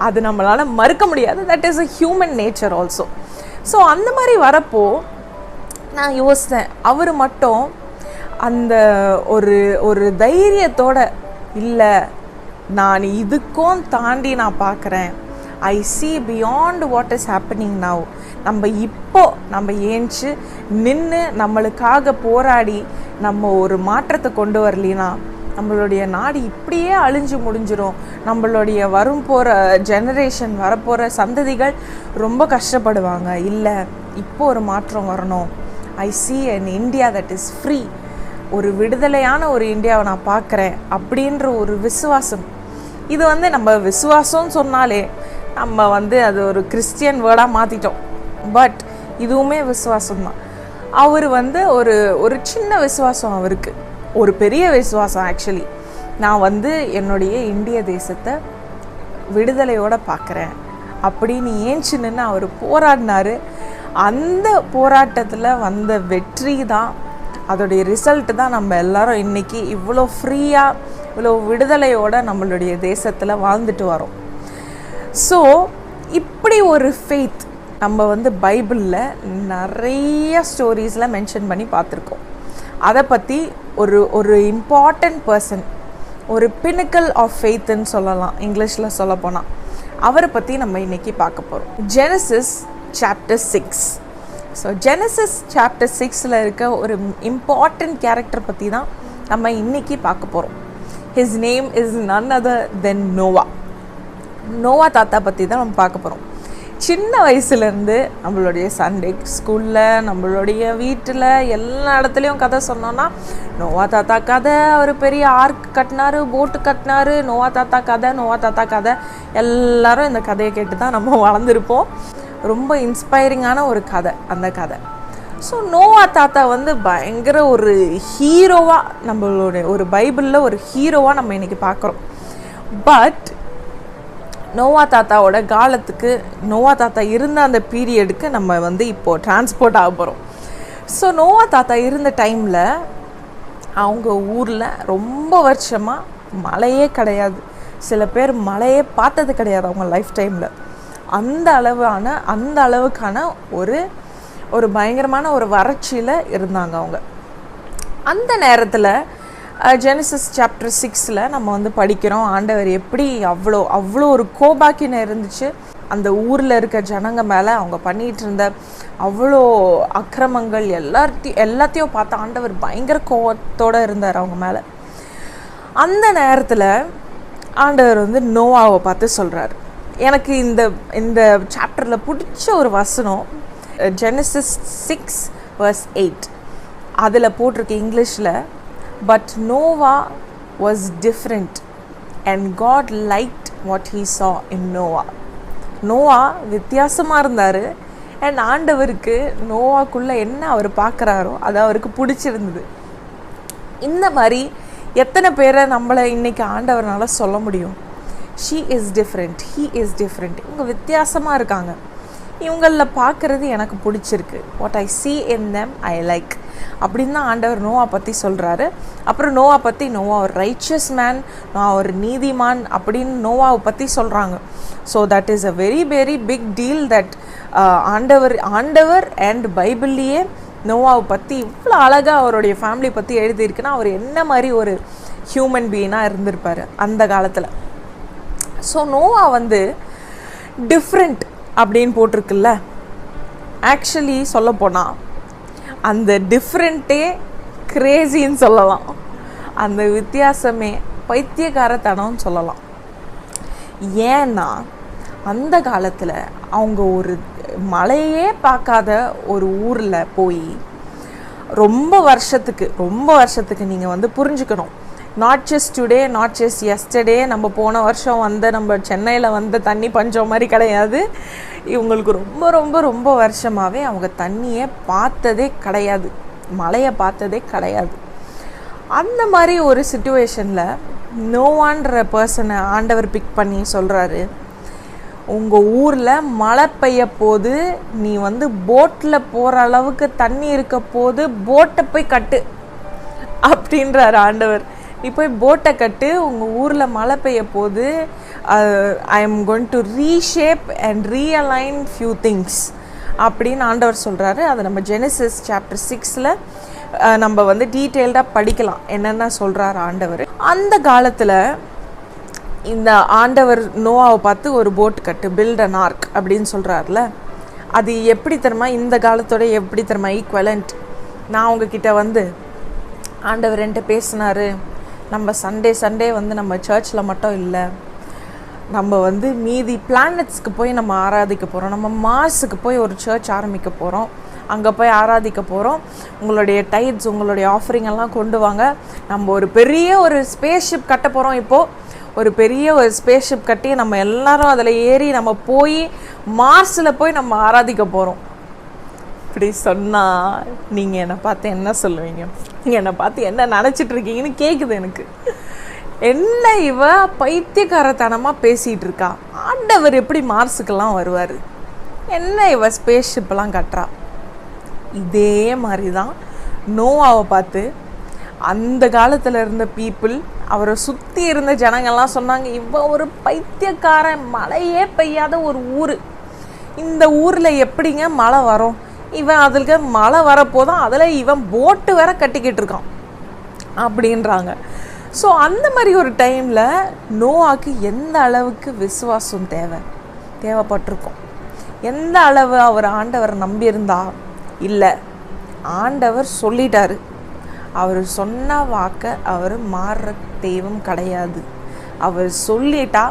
அது நம்மளால் மறுக்க முடியாது. That is a human nature also. So அந்த மாதிரி வரப்போ நான் யோசித்தேன், அவர் மட்டும் அந்த ஒரு தைரியத்தோட இல்லை, நான் இதுக்கும் தாண்டி நான் பார்க்குறேன், ஐ see beyond what is happening now, நம்ம ஏஞ்சி நின்று நம்மளுக்காக போராடி நம்ம ஒரு மாற்றத்தை கொண்டு வரலினா நம்மளுடைய நாடு இப்படியே அழிஞ்சு முடிஞ்சிடும், நம்மளுடைய ஜெனரேஷன் வரப்போகிற சந்ததிகள் ரொம்ப கஷ்டப்படுவாங்க, இல்லை இப்போ ஒரு மாற்றம் வரணும், ஐ see an India that is free, ஒரு விடுதலையான ஒரு இந்தியாவை நான் பார்க்குறேன் அப்படின்ற ஒரு விசுவாசம். இது வந்து நம்ம விசுவாசம்னு சொன்னாலே நம்ம வந்து அது ஒரு கிறிஸ்டியன் வேர்டாக மாற்றிட்டோம், பட் இதுவுமே விசுவாசம்தான். அவர் வந்து ஒரு சின்ன விசுவாசம், அவருக்கு ஒரு பெரிய விசுவாசம். ஆக்சுவலி நான் வந்து என்னுடைய இந்திய தேசத்தை விடுதலையோடு பார்க்குறேன் அப்படின்னு ஏஞ்சி நின்று அவர் போராடினார். அந்த போராட்டத்தில் வந்த வெற்றி தான், அதோடைய ரிசல்ட்டு தான் நம்ம எல்லாரும் இன்றைக்கி இவ்வளோ ஃப்ரீயாக இவ்வளோ விடுதலையோடு நம்மளுடைய தேசத்தில் வாழ்ந்துட்டு வரோம். ஸோ இப்படி ஒரு ஃபெய்த் நம்ம வந்து பைபிளில் நிறைய ஸ்டோரிஸில் மென்ஷன் பண்ணி பார்த்துருக்கோம். அதை பற்றி ஒரு இம்பார்ட்டண்ட் பர்சன், ஒரு பினிக்கல் ஆஃப் ஃபெய்த்துன்னு சொல்லலாம் இங்கிலீஷில் சொல்ல போனால், அவரை பற்றி நம்ம இன்றைக்கி பார்க்க போகிறோம். Genesis chapter 6. So Genesis chapter 6ல் இருக்க ஒரு இம்பார்ட்டண்ட் கேரக்டர் பற்றி தான் நம்ம இன்றைக்கி பார்க்க போகிறோம். His name is none other than Noah தாத்தா பற்றி தான் நம்ம பார்க்க போகிறோம். சின்ன வயசுலேருந்து நம்மளுடைய சண்டே ஸ்கூலில், நம்மளுடைய வீட்டில், எல்லா இடத்துலையும் கதை சொன்னோன்னா நோவா தாத்தா கதை, அவர் பெரிய ஆர்க் கட்டினார், போட்டு கட்டினார், நோவா தாத்தா கதை, எல்லாரும் இந்த கதையை கேட்டு தான் நம்ம வளர்ந்துருப்போம். ரொம்ப இன்ஸ்பைரிங்கான ஒரு கதை அந்த கதை. ஸோ நோவா தாத்தா வந்து பயங்கர ஒரு ஹீரோவாக, நம்மளுடைய ஒரு பைபிளில் ஒரு ஹீரோவாக நம்ம இன்றைக்கி பார்க்குறோம். பட் நோவா தாத்தாவோட காலத்துக்கு, நோவா தாத்தா இருந்த அந்த பீரியடுக்கு நம்ம வந்து இப்போது டிரான்ஸ்போர்ட் ஆக போகிறோம். ஸோ நோவா தாத்தா இருந்த டைமில் அவங்க ஊரில் ரொம்ப வருஷமாக மழையே கிடையாது, சில பேர் மழையே பார்த்தது கிடையாது அவங்க லைஃப் டைமில். அந்த அளவுக்கான ஒரு பயங்கரமான ஒரு வறட்சியில் இருந்தாங்க அவங்க. அந்த நேரத்தில் ஜெனசிஸ் சாப்டர் 6 நம்ம வந்து படிக்கிறோம், ஆண்டவர் எப்படி அவ்வளோ ஒரு கோபாக்கின இருந்துச்சு அந்த ஊரில் இருக்க ஜனங்க மேலே. அவங்க பண்ணிகிட்டு இருந்த அவ்வளோ அக்கிரமங்கள் எல்லாத்தையும் பார்த்து ஆண்டவர் பயங்கர கோபத்தோடு இருந்தார் அவங்க மேலே. அந்த நேரத்தில் ஆண்டவர் வந்து நோவாவை பார்த்து சொல்கிறார். எனக்கு இந்த சாப்டரில் பிடிச்ச ஒரு வசனம் ஜெனசிஸ் 6:8. அதில் போட்டிருக்கு இங்கிலீஷில், but Noah was different and God liked what he saw in Noah. Noah வித்தியாசமாக இருந்தார் அண்ட் ஆண்டவருக்கு நோவாக்குள்ளே என்ன அவர் பார்க்குறாரோ அது அவருக்கு பிடிச்சிருந்தது. இந்த மாதிரி எத்தனை பேரை நம்மளை இன்றைக்கி ஆண்டவர்னால சொல்ல முடியும்? She is different, he is different. இவங்க வித்தியாசமாக இருக்காங்க, இவங்களில் பார்க்குறது எனக்கு பிடிச்சிருக்கு, what I see in them I like அப்படின்னு தான் ஆண்டவர் நோவா பற்றி சொல்கிறாரு. அப்புறம் நோவா பற்றி நோவா ஒரு ரைச்சியஸ் மேன், நான் ஒரு நீதிமான் அப்படின்னு நோவாவை பற்றி சொல்கிறாங்க. So that is a very very big deal that ஆண்டவர் அண்ட் பைபிள்லேயே நோவாவை பற்றி இவ்வளோ அழகாக அவருடைய ஃபேமிலி பற்றி எழுதியிருக்குன்னா அவர் என்ன மாதிரி ஒரு ஹியூமன் பீயிங்காக இருந்திருப்பார் அந்த காலத்தில். ஸோ நோவா வந்து டிஃப்ரெண்ட் அப்படின்னு போட்டிருக்குல்ல, ஆக்சுவலி சொல்லப்போனால் அந்த டிஃப்ரெண்ட்டே கிரேசின்னு சொல்லலாம், அந்த வித்தியாசமே பைத்தியக்காரத்தனம்னு சொல்லலாம். ஏன்னா அந்த காலத்தில் அவங்க ஒரு மழையே பார்க்காத ஒரு ஊரில் போய் ரொம்ப வருஷத்துக்கு நீங்கள் வந்து புரிஞ்சுக்கணும். Not just today, not just yesterday. நம்ம போன வருஷம் நம்ம சென்னையில் வந்த தண்ணி பஞ்சம் மாதிரி கிடையாது. இவங்களுக்கு ரொம்ப ரொம்ப ரொம்ப வருஷமாகவே அவங்க தண்ணியை பார்த்ததே கிடையாது, மழையை பார்த்ததே கிடையாது. அந்த மாதிரி ஒரு சிச்சுவேஷனில் நோவான்ற பர்சனை ஆண்டவர் பிக் பண்ணி சொல்கிறாரு, உங்கள் ஊரில் மழை பெய்ய போது, நீ வந்து போட்டில் போகிற அளவுக்கு தண்ணி இருக்க போது போட்டை போய் கட்டு அப்படின்றாரு ஆண்டவர். நீ போய் போட்டை கட்டு, உங்கள் ஊரில் மழை பெய்ய போது, I am going to reshape and realign few things அப்படின்னு ஆண்டவர் சொல்கிறாரு. அதை நம்ம ஜெனசிஸ் சாப்டர் 6 நம்ம வந்து டீட்டெயில்டாக படிக்கலாம் என்னென்ன சொல்கிறார் ஆண்டவர். அந்த காலத்தில் இந்த ஆண்டவர் நோவாவை பார்த்து ஒரு போட் கட்டு, பில்ட் அன் ஆர்க் அப்படின்னு சொல்கிறார்ல, அது எப்படி தெரியுமா, இந்த காலத்தோட எப்படி தெரியுமா ஈக்குவலண்ட். நான் உங்ககிட்ட வந்து ஆண்டவர் என்கிட்ட பேசினார், நம்ம சண்டே வந்து நம்ம சர்ச்சில் மட்டும் இல்லை, நம்ம வந்து மீதி பிளானட்ஸ்க்கு போய் நம்ம ஆராதிக்க போகிறோம், நம்ம மார்ஸுக்கு போய் ஒரு சர்ச் ஆரம்பிக்க போகிறோம், அங்கே போய் ஆராதிக்க போகிறோம், உங்களுடைய டைட்ஸ் உங்களுடைய ஆஃபரிங் எல்லாம் கொண்டு வாங்க, நம்ம ஒரு பெரிய ஒரு ஸ்பேஸ்ஷிப் கட்ட போகிறோம், இப்போது ஒரு பெரிய ஒரு ஸ்பேஸ்ஷிப் கட்டி நம்ம எல்லாரும் அதில் ஏறி நம்ம போய் மார்ஸில் போய் நம்ம ஆராதிக்க போகிறோம். இப்படி சொன்னால் நீங்கள் என்னை பார்த்து என்ன சொல்லுவீங்க? நீங்கள் என்னை பார்த்து என்ன நினச்சிட்ருக்கீங்கன்னு கேட்குது எனக்கு. என்ன இவ பைத்தியக்காரத்தனமாக பேசிகிட்டு இருக்கா, ஆண்டவர் எப்படி மார்ஸுக்கெல்லாம் வருவார், என்ன இவ ஸ்பேஸ்ஷிப்லாம் கட்டுறா. இதே மாதிரி தான் நோவாவை பார்த்து அந்த காலத்தில் இருந்த பீப்புள், அவரை சுற்றி இருந்த ஜனங்கள்லாம் சொன்னாங்க, இவன் ஒரு பைத்தியக்காரன், மழையே பெய்யாத ஒரு ஊர், இந்த ஊரில் எப்படிங்க மழை வரும், இவன் அதுக்கு மழை வரப்போதான் அதில் இவன் போட்டு வேற கட்டிக்கிட்டு இருக்கான் அப்படின்றாங்க. ஸோ அந்த மாதிரி ஒரு டைமில் நோவாக்கு எந்த அளவுக்கு விசுவாசம் தேவைப்பட்டிருக்கும், எந்த அளவு அவர் ஆண்டவரை நம்பியிருந்தா. இல்லை, ஆண்டவர் சொல்லிட்டாரு, அவர் சொன்ன வாக்கை அவர் மாறுற தெய்வம் கிடையாது, அவர் சொல்லிட்டா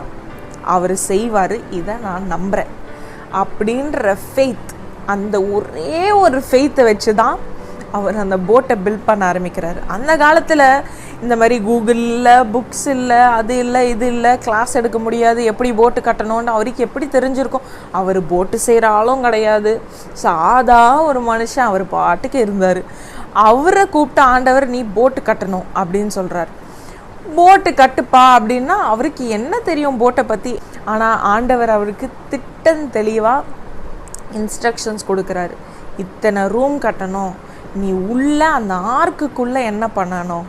அவர் செய்வார், இதை நான் நம்புகிறேன் அப்படின்ற ஃபெய்த், அந்த ஒரே ஒரு ஃபெய்த்தை வச்சு தான் அவர் அந்த போட்டை பில்ட் பண்ண ஆரம்பிக்கிறாரு. அந்த காலத்தில் இந்த மாதிரி கூகுள் இல்லை, புக்ஸ் இல்லை, அது இல்லை, இது இல்லை, கிளாஸ் எடுக்க முடியாது, எப்படி போட்டு கட்டணும்னு அவருக்கு எப்படி தெரிஞ்சிருக்கும்? அவர் போட்டு செய்கிற ஆளும் கிடையாது, சாதா ஒரு மனுஷன், அவர் பாட்டுக்கு இருந்தார். அவரை கூப்பிட்ட ஆண்டவர், நீ போட்டு கட்டணும் அப்படின்னு சொல்கிறார். போட்டு கட்டுப்பா அப்படின்னா அவருக்கு என்ன தெரியும் போட்டை பற்றி? ஆனால் ஆண்டவர் அவருக்கு திட்டம் தெளிவாக இன்ஸ்ட்ரக்ஷன்ஸ் கொடுக்குறாரு. இத்தனை ரூம் கட்டணும், நீ உள்ள அந்த ஆர்க்குக்குள்ளே என்ன பண்ணணும்,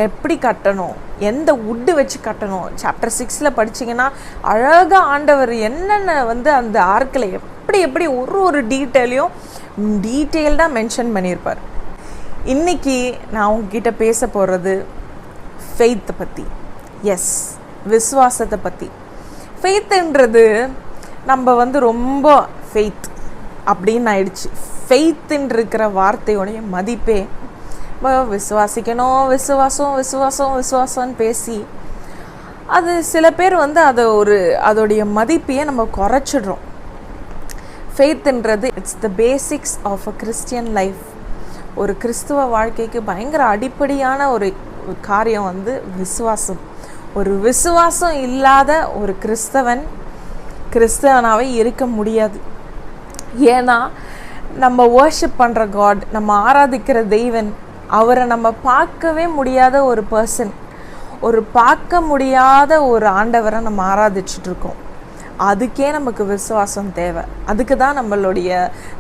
எப்படி கட்டணும், எந்த வுட்டு வச்சு கட்டணும். சாப்டர் 6 படிச்சிங்கன்னா அழகாக ஆண்டவர் என்னென்ன வந்து அந்த ஆர்க்கில் எப்படி ஒரு டீட்டெயிலையும் டீட்டெயில்டாக மென்ஷன் பண்ணியிருப்பார். இன்றைக்கி நான் உங்ககிட்ட பேச போகிறது ஃபெய்த்தை பற்றி. எஸ், விசுவாசத்தை பற்றி. ஃபெய்த்துன்றது நம்ம வந்து ரொம்ப ஃபெய்த் அப்படின்னு ஆயிடுச்சு. ஃபெய்த்துன்னு இருக்கிற வார்த்தையோடைய மதிப்பே விசுவாசிக்கணும், விசுவாசம்னு பேசி அது சில பேர் வந்து அதோடைய மதிப்பையே நம்ம குறைச்சிடுறோம். ஃபெய்த்துன்றது it's the basics of a Christian life. ஒரு கிறிஸ்துவ வாழ்க்கைக்கு பயங்கர அடிப்படையான ஒரு காரியம் வந்து விசுவாசம். ஒரு விசுவாசம் இல்லாத ஒரு கிறிஸ்தவனாவே இருக்க முடியாது. ஏன்னா நம்ம வர்ஷிப் பண்ணுற காட், நம்ம ஆராதிக்கிற தெய்வன், அவரை நம்ம பார்க்கவே முடியாத ஒரு பர்சன், பார்க்க முடியாத ஒரு ஆண்டவரை நம்ம ஆராதிச்சிட்ருக்கோம். அதுக்கே நமக்கு விசுவாசம் தேவை. அதுக்கு தான் நம்மளுடைய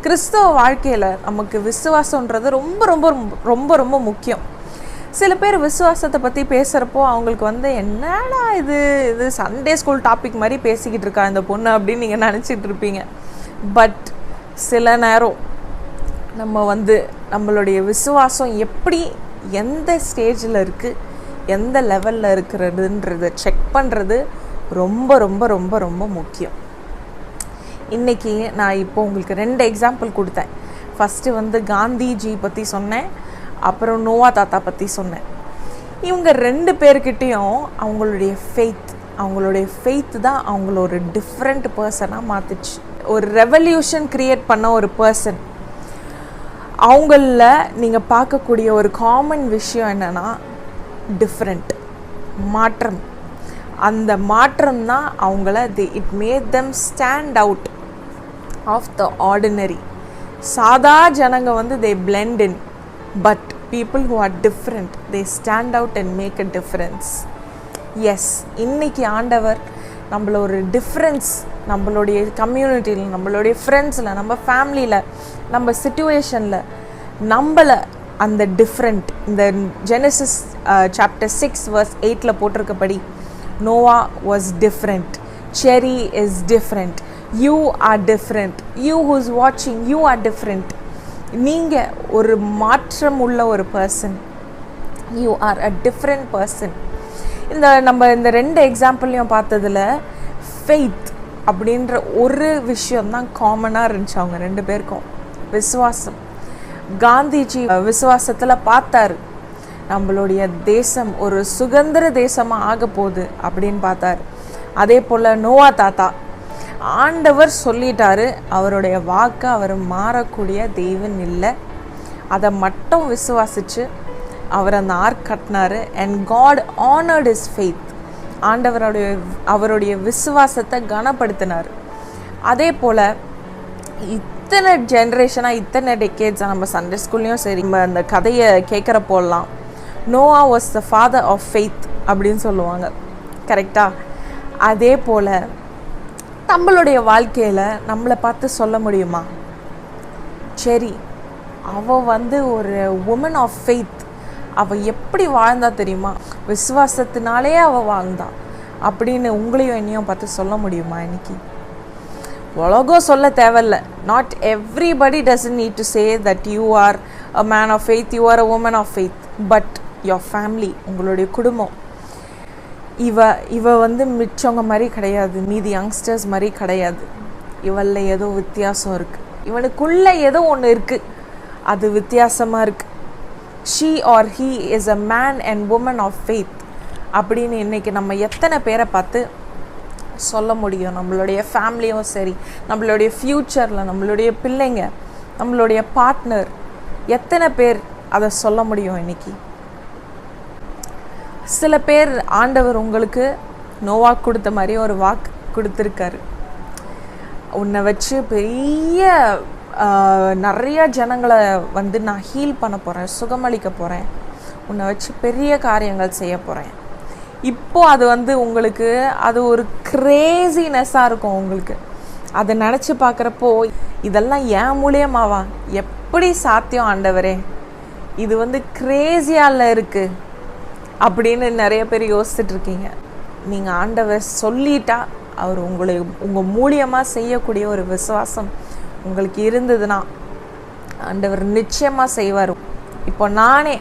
கிறிஸ்தவ வாழ்க்கையில் நமக்கு விசுவாசன்றது ரொம்ப ரொம்ப ரொம்ப ரொம்ப முக்கியம். சில பேர் விசுவாசத்தை பற்றி பேசுகிறப்போ அவங்களுக்கு வந்து என்னடா இது சண்டே ஸ்கூல் டாபிக் மாதிரி பேசிக்கிட்டு இருக்கா இந்த பொண்ணு அப்படின்னு நீங்கள் நினச்சிட்டு இருப்பீங்க. பட் சில நேரம் நம்ம வந்து நம்மளுடைய விசுவாசம் எப்படி எந்த ஸ்டேஜில் இருக்குது, எந்த லெவலில் இருக்கிறதுன்றதை செக் பண்ணுறது ரொம்ப ரொம்ப ரொம்ப ரொம்ப முக்கியம். இன்றைக்கி நான் இப்போ உங்களுக்கு 2 எக்ஸாம்பிள் கொடுத்தேன். ஃபஸ்ட்டு வந்து காந்திஜி பற்றி சொன்னேன், அப்புறம் நோவா தாத்தா பற்றி சொன்னேன். இவங்க 2 பேர்கிட்டையும் அவங்களுடைய ஃபெய்த் தான் அவங்கள ஒரு டிஃப்ரெண்ட் பர்சனாக மாற்றுச்சு. ஒரு ரெவல்யூஷன் க்ரியேட் பண்ண ஒரு பர்சன். அவங்கள நீங்கள் பார்க்கக்கூடிய ஒரு காமன் விஷயம் என்னென்னா டிஃப்ரெண்ட், மாற்றம். அந்த மாற்றம் தான் அவங்கள it made them stand out of the ordinary. சாதா ஜனங்க வந்து they blend in, but people who are different, they stand out and make a difference. Yes, இன்னைக்கு ஆண்டவர் நம்மள ஒரு டிஃப்ரென்ஸ், நம்மளுடைய கம்யூனிட்டியில், நம்மளுடைய ஃப்ரெண்ட்ஸில், நம்ம ஃபேமிலியில், நம்ம சிச்சுவேஷனில் நம்மளை அந்த டிஃப்ரெண்ட், இந்த ஜெனசிஸ் சாப்டர் 6 verse 8 போட்டிருக்கபடி Noah was different, Cherry is different, you are different, you who's வாட்சிங், யூ ஆர் டிஃப்ரெண்ட். நீங்கள் ஒரு மாற்றம் உள்ள ஒரு person, you are a different person. நம்ம இந்த 2 எக்ஸாம்பிளையும் பார்த்ததில் ஃபெய்த் அப்படின்ற ஒரு விஷயம்தான் காமனாக இருந்துச்சு அவங்க 2 பேருக்கும். விசுவாசம். காந்திஜி விசுவாசத்தில் பார்த்தாரு நம்மளுடைய தேசம் ஒரு சுதந்திர தேசமாக ஆக போகுது அப்படின்னு பார்த்தாரு. அதே போல் நோவா தாத்தா, ஆண்டவர் சொல்லிட்டாரு, அவருடைய வாக்கை அவர் மாறக்கூடிய தெய்வன் இல்லை, அதை மட்டும் விசுவாசித்து அவர் அந்த ஆர்க் கட்டினார். And God honoured is faith. அவருடைய விசுவாசத்தை கனப்படுத்தினார். அதே போல் இத்தனை ஜென்ரேஷனாக, இத்தனை டெக்கேட்ஸாக நம்ம சண்டே ஸ்கூல்லையும் சரி, நம்ம அந்த கதையை கேட்குறப்போலாம் Noah was the father of faith அப்படின்னு சொல்லுவாங்க. கரெக்டாக? அதே போல் நம்மளுடைய வாழ்க்கையில் நம்மளை பார்த்து சொல்ல முடியுமா, சரி அவள் வந்து ஒரு உமன் ஆஃப் ஃபெய்த், அவள் எப்படி வாழ்ந்தா தெரியுமா, விசுவாசத்தினாலே அவள் வாழ்ந்தா அப்படின்னு உங்களையும் என்னையும் பார்த்து சொல்ல முடியுமா? இன்னைக்கு உலகம் சொல்ல தேவையில்ல. Not everybody doesn't need to say that you are a man of faith, you are a woman of faith. But your family, உங்களுடைய குடும்பம், இவ வந்து மிச்சவங்க மாதிரி கிடையாது, மீதி யங்ஸ்டர்ஸ் மாதிரி கிடையாது. இவளில் ஏதோ வித்தியாசம் இருக்குது, இவனுக்குள்ளே ஏதோ ஒன்று இருக்குது, அது வித்தியாசமாக இருக்குது. She or he is a man and woman of faith அப்படின்னு இன்றைக்கி நம்ம எத்தனை பேரை பார்த்து சொல்ல முடியும்? நம்மளுடைய ஃபேமிலியும் சரி, நம்மளுடைய ஃப்யூச்சரில் நம்மளுடைய பிள்ளைங்க, நம்மளுடைய பார்ட்னர், எத்தனை பேர் அதை சொல்ல முடியும் இன்னைக்கு? சில பேர் ஆண்டவர் உங்களுக்கு நோவா கொடுத்த மாதிரி ஒரு வாக்கு கொடுத்துருக்காரு. உன்னை வச்சு பெரிய நிறைய ஜனங்களை வந்து நான் ஹீல் பண்ண போகிறேன், சுகமளிக்க போகிறேன், உன்னை வச்சு பெரிய காரியங்கள் செய்ய போகிறேன். இப்போ அது வந்து உங்களுக்கு அது ஒரு கிரேசினஸ்ஸாக இருக்கும். உங்களுக்கு அதை நினச்சி பார்க்குறப்போ இதெல்லாம் ஏன் மூலியமாவா, எப்படி சாத்தியம் ஆண்டவரே, இது வந்து கிரேசியால இருக்குது அப்படின்னு நிறைய பேர் யோசிச்சுட்டு இருக்கீங்க. நீங்கள் ஆண்டவர் சொல்லிட்டா அவர் உங்கள் மூலியமாக செய்யக்கூடிய ஒரு விசுவாசம் உங்களுக்கு இருந்ததுன்னா ஆண்டவர் நிச்சயமாக செய்வார். இப்போ நானே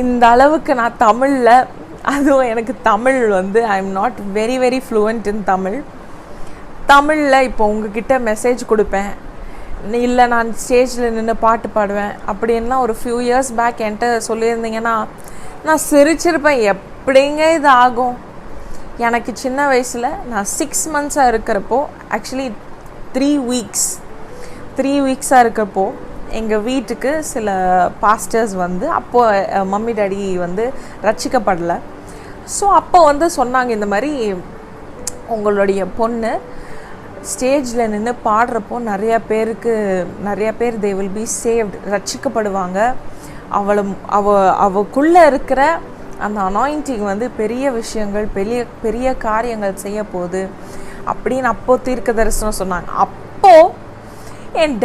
இந்த அளவுக்கு நான் தமிழில், அதுவும் எனக்கு தமிழ் வந்து I am not very very fluent in தமிழில் இப்போ உங்ககிட்ட மெசேஜ் கொடுப்பேன், இல்லை நான் ஸ்டேஜில் நின்று பாட்டு பாடுவேன் அப்படின்லாம் ஒரு ஃபியூ இயர்ஸ் பேக் என்கிட்ட சொல்லியிருந்தீங்கன்னா நான் சிரிச்சிருப்பேன். எப்படிங்க இது ஆகும்? எனக்கு சின்ன வயசில் நான் 6 months இருக்கிறப்போ, ஆக்சுவலி 3 weeks இருக்கிறப்போ எங்கள் வீட்டுக்கு சில பாஸ்டர்ஸ் வந்து அப்போது மம்மி டாடி வந்து ரட்சிக்கப்படலை. ஸோ அப்போ வந்து சொன்னாங்க, இந்த மாதிரி உங்களுடைய பொண்ணு ஸ்டேஜில் நின்று பாடுறப்போ நிறைய பேர் தே வில் பி சேவ்ட், ரட்சிக்கப்படுவாங்க. அவளுக்குள்ளே இருக்கிற அந்த அனாயிண்டிங் வந்து பெரிய விஷயங்கள், பெரிய காரியங்கள் செய்ய போகுது அப்படின்னு அப்போது தீர்க்க தரிசனம் சொன்னாங்க. அப்போது என்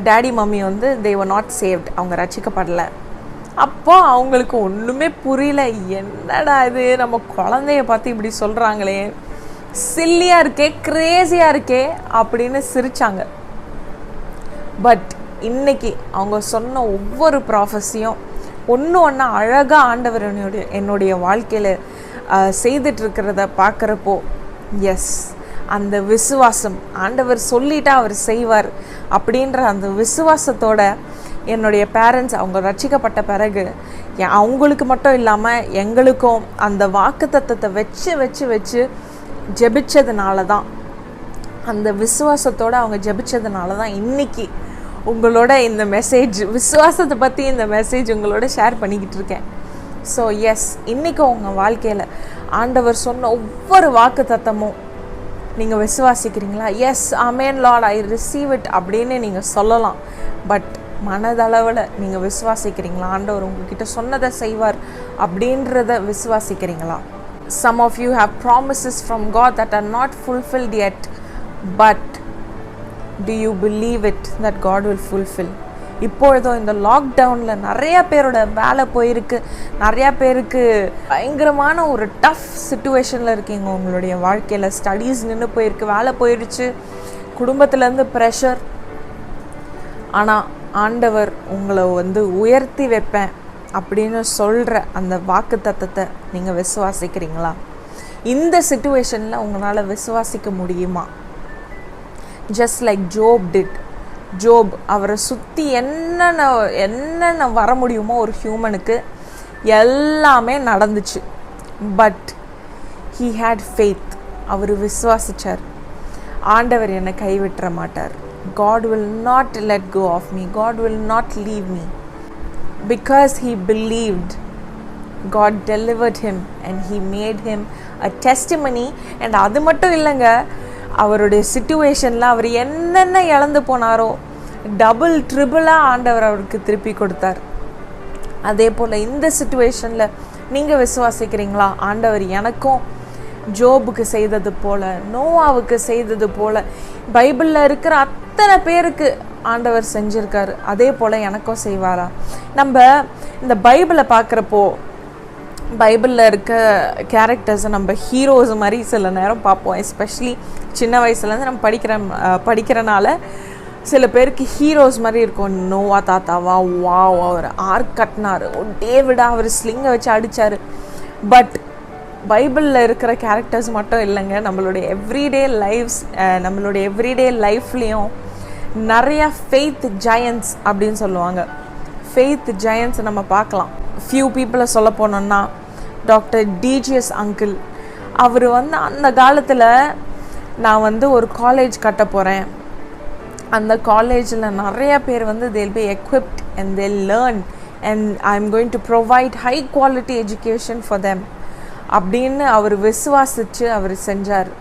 டேடி மம்மி வந்து தே வர் நாட் சேவ்ட், அவங்க ரட்சிக்கப்படலை. அப்போ அவங்களுக்கு ஒன்றுமே புரியல, என்னடா இது நம்ம குழந்தைய பார்த்து இப்படி சொல்கிறாங்களே, சில்லியாக இருக்கே, க்ரேஸியாக இருக்கே அப்படின்னு சிரித்தாங்க. பட் இன்னைக்கு அவங்க சொன்ன ஒவ்வொரு ப்ராஃபஸியும் ஒன்று அழகாக ஆண்டவர் என்னுடைய வாழ்க்கையில் செய்துட்ருக்கிறத பார்க்குறப்போ, எஸ், அந்த விசுவாசம், ஆண்டவர் சொல்லிட்டா அவர் செய்வார் அப்படின்ற அந்த விசுவாசத்தோட என்னுடைய பேரண்ட்ஸ் அவங்க ரட்சிக்கப்பட்ட பிறகு அவங்களுக்கு மட்டும் இல்லாமல் எங்களுக்கும் அந்த வாக்குத்தத்தத்தை வச்சு ஜெபிச்சதுனால தான், அந்த விசுவாசத்தோடு அவங்க ஜெபிச்சதுனால தான் இன்னைக்கு உங்களோட இந்த மெசேஜ், விசுவாசத்தை பற்றி இந்த மெசேஜ் உங்களோட ஷேர் பண்ணிக்கிட்டு இருக்கேன். ஸோ எஸ், இன்றைக்கும் உங்கள் வாழ்க்கையில் ஆண்டவர் சொன்ன ஒவ்வொரு வாக்கு தத்தமும் நீங்கள் விசுவாசிக்கிறீங்களா? Yes, amen Lord, I receive it அப்படின்னு நீங்கள் சொல்லலாம். பட் மனதளவில் நீங்கள் விசுவாசிக்கிறீங்களா? ஆண்டவர் உங்ககிட்ட சொன்னதை செய்வார் அப்படின்றத விசுவாசிக்கிறீங்களா? Some of you have promises from God that are not fulfilled yet, but do you believe it that God will fulfill? இப்பொழுதோ இந்த லாக்டவுனில் நிறையா பேரோட வேலை போயிருக்கு, நிறையா பேருக்கு பயங்கரமான ஒரு டஃப் சிச்சுவேஷனில் இருக்கீங்க. உங்களுடைய வாழ்க்கையில் ஸ்டடீஸ் நின்று போயிருக்கு, வேலை போயிடுச்சு, குடும்பத்துலேருந்து ப்ரெஷர். ஆனால் ஆண்டவர் உங்களை வந்து உயர்த்தி வைப்பேன் அப்படின்னு சொல்கிற அந்த வாக்கு தத்தத்தை நீங்கள் விசுவாசிக்கிறீங்களா? இந்த சிச்சுவேஷனில் உங்களால் விசுவாசிக்க முடியுமா? ஜஸ்ட் லைக் ஜோப் அவரை சுற்றி என்னென்ன வர முடியுமோ ஒரு ஹியூமனுக்கு எல்லாமே நடந்துச்சு. பட் ஹீ ஹேட் ஃபெய்த், அவர் விசுவாசிச்சார். ஆண்டவர் என்னை கைவிட்டுற மாட்டார். God will not let go of me. God will not leave me. Because he believed, God delivered him and he made him a testimony. And அது மட்டும் இல்லைங்க, அவருடைய சிச்சுவேஷனில் அவர் என்னென்ன இழந்து போனாரோ டபுள் ட்ரிபிளாக ஆண்டவர் அவருக்கு திருப்பி கொடுத்தார். அதே போல் இந்த சிச்சுவேஷனில் நீங்கள் விசுவாசிக்கிறீங்களா? ஆண்டவர் எனக்கும் ஜோபுக்கு செய்தது போல், நோவாவுக்கு செய்தது போல், பைபிளில் இருக்கிற அத்தனை பேருக்கு ஆண்டவர் செஞ்சுருக்காரு, அதே போல் எனக்கும் செய்வாரா? நம்ம இந்த பைபிளை பார்க்குறப்போ பைபிளில் இருக்க கேரக்டர்ஸை நம்ம ஹீரோஸ் மாதிரி சில நேரம் பார்ப்போம். எஸ்பெஷலி சின்ன வயசுலேருந்து நம்ம படிக்கிறனால சில பேருக்கு ஹீரோஸ் மாதிரி இருக்கும். நோவா தாத்தாவா, அவர் ஆர்க் கட்டினார், டேவிடா அவர் ஸ்லிங்கை வச்சு அடித்தார். பட் பைபிளில் இருக்கிற கேரக்டர்ஸ் மட்டும் இல்லைங்க, நம்மளுடைய எவ்ரிடே லைஃப்லேயும் நிறையா ஃபெய்த் ஜயன்ட்ஸ் அப்படின்னு சொல்லுவாங்க. ஃபெய்த் ஜயன்ட்ஸ் நம்ம பார்க்கலாம். ஃபியூ பீப்புளை சொல்ல போனோன்னா டாக்டர் டிஜிஎஸ் அங்கிள், அவர் வந்து அந்த காலத்தில் நான் வந்து ஒரு காலேஜ் கட்ட போகிறேன், அந்த காலேஜில் நிறையா பேர் வந்து they'll be equipped and they'll learn and I'm going to provide high quality education for them அப்படின்னு அவர் விசுவாசித்து அவர் செஞ்சார்.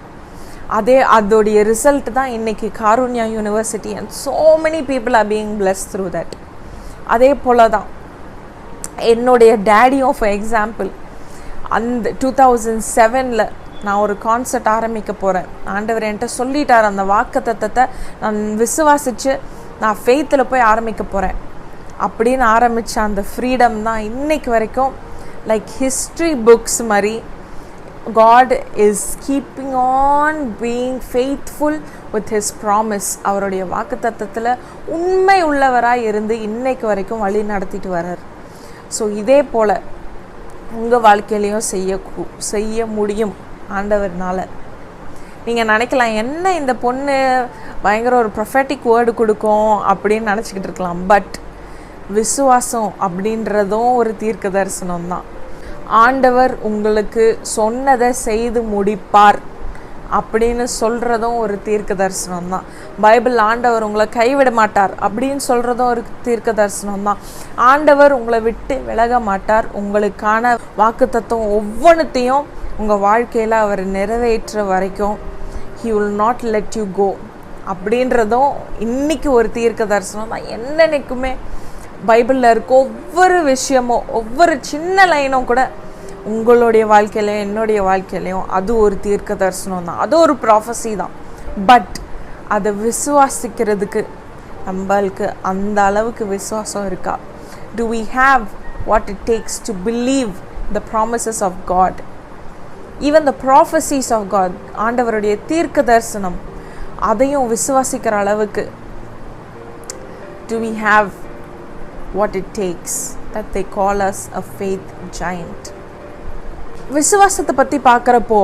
அதோடைய ரிசல்ட் தான் இன்றைக்கி Karunya university and so many people are being blessed through that. அதே போல் தான் என்னுடைய டேடியும் ஃபார் எக்ஸாம்பிள், அந்த 2007 நான் ஒரு கான்சர்ட் ஆரம்பிக்க போகிறேன், ஆண்டவர் என்கிட்ட சொல்லிட்டார், அந்த வாக்கு தத்தத்தை நான் விசுவாசித்து நான் ஃபெய்த்தில் போய் ஆரம்பிக்க போகிறேன் அப்படின்னு ஆரம்பித்த அந்த ஃப்ரீடம் தான் இன்னைக்கு வரைக்கும் லைக் ஹிஸ்ட்ரி புக்ஸ் மாதிரி God is keeping on being faithful with his promise. அவருடைய வாக்குத்தத்தத்தில் உண்மை உள்ளவராக இருந்து இன்னைக்கு வரைக்கும் வழி நடத்திட்டு வர்றார். ஸோ இதே போல் உங்கள் வாழ்க்கையிலையும் செய்ய முடியும் ஆண்டவர்னால. நீங்கள் நினைக்கலாம், என்ன இந்த பொண்ணு பயங்கர ஒரு ப்ரொஃபெட்டிக் வேர்டு கொடுக்கும் அப்படின்னு நினச்சிக்கிட்டு இருக்கலாம். பட் விசுவாசம் அப்படின்றதும் ஒரு தீர்க்க தரிசனம் தான். ஆண்டவர் உங்களுக்கு சொன்னதை செய்து முடிப்பார் அப்படின்னு சொல்கிறதும் ஒரு தீர்க்க தரிசனம் தான். பைபிள் ஆண்டவர் உங்களை கைவிட மாட்டார் அப்படின்னு சொல்கிறதும் ஒரு தீர்க்க தரிசனம் தான். ஆண்டவர் உங்களை விட்டு விலக மாட்டார். உங்களுக்கான வாக்குத்தத்தம் ஒவ்வொன்றுத்தையும் உங்கள் வாழ்க்கையில் அவர் நிறைவேற்ற வரைக்கும் he will not let you go அப்படின்றதும் இன்றைக்கி ஒரு தீர்க்க தரிசனம் தான். என்னன்னைக்குமே பைபிளில் இருக்க ஒவ்வொரு விஷயமும் ஒவ்வொரு சின்ன லைனும் கூட உங்களுடைய வாழ்க்கையிலையும் என்னுடைய வாழ்க்கையிலையும் அது ஒரு தீர்க்க தரிசனம் தான். அது ஒரு ப்ராஃபஸி தான். பட் அதை விசுவாசிக்கிறதுக்கு நம்மளுக்கு அந்த அளவுக்கு விசுவாசம் இருக்கா? Do we have what it takes to believe the promises of God? Even the prophecies of God, ஆண்டவருடைய தீர்க்க தரிசனம் அதையும் விசுவாசிக்கிற அளவுக்கு do we have what it takes that they call us a faith giant? விசுவாசத்தை பற்றி பார்க்குறப்போ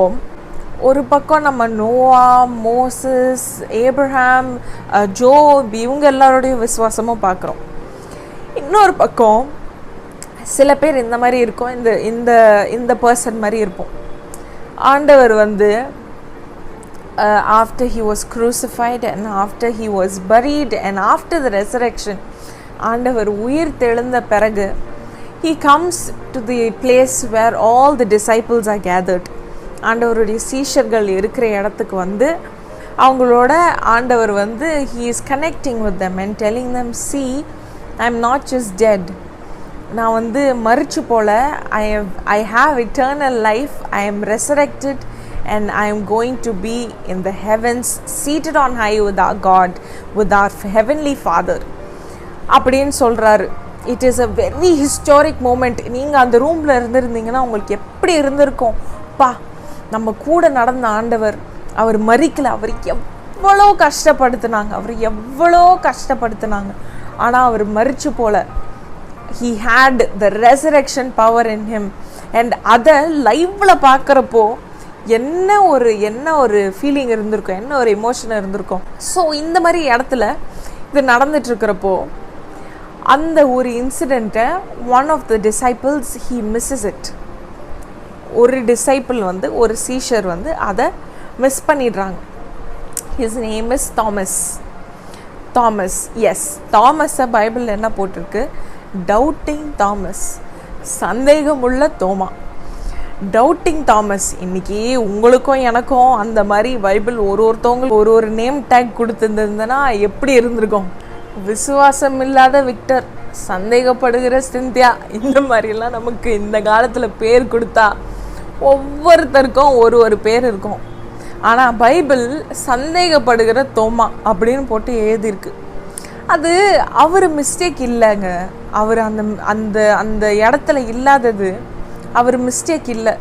ஒரு பக்கம் நம்ம நோவா, மோசஸ், ஏப்ரஹாம், ஜோப் இவங்க எல்லாருடைய விசுவாசமும் பார்க்குறோம். இன்னொரு பக்கம் சில பேர் இந்த மாதிரி இருக்கும், இந்த இந்த இந்த பர்சன் மாதிரி இருப்போம். ஆண்டவர் வந்து after he was crucified and after he was buried and after the resurrection, ஆண்டவர் உயிர் தெழுந்த பிறகு he comes to the place where all the disciples are gathered. ஆண்டவருடைய சீஷர்கள் இருக்கிற இடத்துக்கு வந்து அவங்களோட ஆண்டவர் வந்து he is connecting with them and telling them, see, I am not just dead. நான் வந்து மரிச்சு போல, I have eternal life, I am resurrected and I am going to be in the heavens seated on high with our God, with our heavenly Father அப்படின்னு சொல்கிறாரு. It is a very historic moment. நீங்கள் அந்த ரூமில் இருந்திருந்தீங்கன்னா உங்களுக்கு எப்படி இருந்திருக்கும்? பா, நம்ம கூட நடந்த ஆண்டவர் அவர் மரிக்கலை, அவர் எவ்வளோ கஷ்டப்படுத்தினாங்க, ஆனால் அவர் மரிச்சு போல. he had the resurrection power in him. and அதை லைவ்ல பார்க்குறப்போ என்ன ஒரு ஃபீலிங் இருந்திருக்கும், என்ன ஒரு எமோஷன் இருந்திருக்கும். ஸோ இந்த மாதிரி இடத்துல இது நடந்துட்டு இருக்கிறப்போ அந்த ஒரு இன்சிடெண்ட்டை one of the disciples he misses it. ஒரு டிசைபிள் வந்து ஒரு சீஷர் வந்து அதை மிஸ் பண்ணிடுறாங்க. his name is Thomas. Yes, தாமஸை பைபிளில் என்ன போட்டிருக்கு? டவுட்டிங் தாமஸ், சந்தேகமுள்ள தோமா. Doubting Thomas. இன்றைக்கி உங்களுக்கும் எனக்கும் அந்த மாதிரி பைபிள் ஒருத்தவங்களுக்கு ஒரு நேம் டேக் கொடுத்துருந்ததுன்னா எப்படி இருந்திருக்கும்? விசுவாசம் இல்லாத விக்டர், சந்தேகப்படுகிற சிந்தியா, இந்த மாதிரிலாம் நமக்கு இந்த காலத்தில் பேர் கொடுத்தா ஒவ்வொருத்தருக்கும் ஒரு பேர் இருக்கும். ஆனால் பைபிள் சந்தேகப்படுகிற தோமா அப்படின்னு போட்டு எழுதியிருக்கு. அது அவர் மிஸ்டேக் இல்லைங்க. அவர் அந்த அந்த அந்த இடத்துல இல்லாதது அவர் மிஸ்டேக் இல்லை.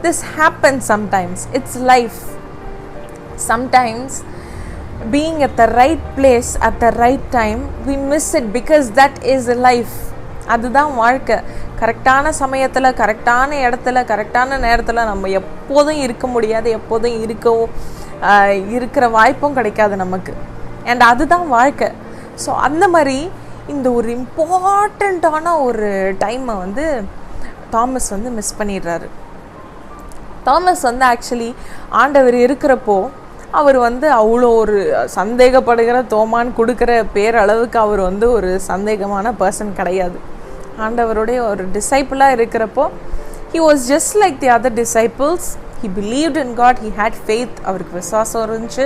This happen sometimes. It's life. Sometimes being at the right place at the right time, we miss it because that is life. அதுதான் வாழ்க்கை. கரெக்டான சமயத்தில், கரெக்டான இடத்துல, கரெக்டான நேரத்தில் நம்ம எப்போதும் இருக்க முடியாது, எப்போதும் இருக்கிற வாய்ப்பும் கிடைக்காது நமக்கு. அண்ட் அதுதான் வாழ்க்கை. ஸோ அந்த மாதிரி இந்த ஒரு இம்பார்ட்டண்ட்டான ஒரு டைமை வந்து தாமஸ் வந்து மிஸ் பண்ணிடுறாரு. தாமஸ் வந்து ஆக்சுவலி ஆண்டவர் இருக்கிறப்போ அவர் வந்து அவ்வளோ ஒரு சந்தேகப்படுகிற தோமான்னு கொடுக்குற பேரளவுக்கு அவர் வந்து ஒரு சந்தேகமான பர்சன் கிடையாது. ஆண்டவருடைய ஒரு டிசைபிளாக இருக்கிறப்போ he was just like the other disciples. He believed in God. He had faith. அவருக்கு விசுவாசம் இருந்துச்சு.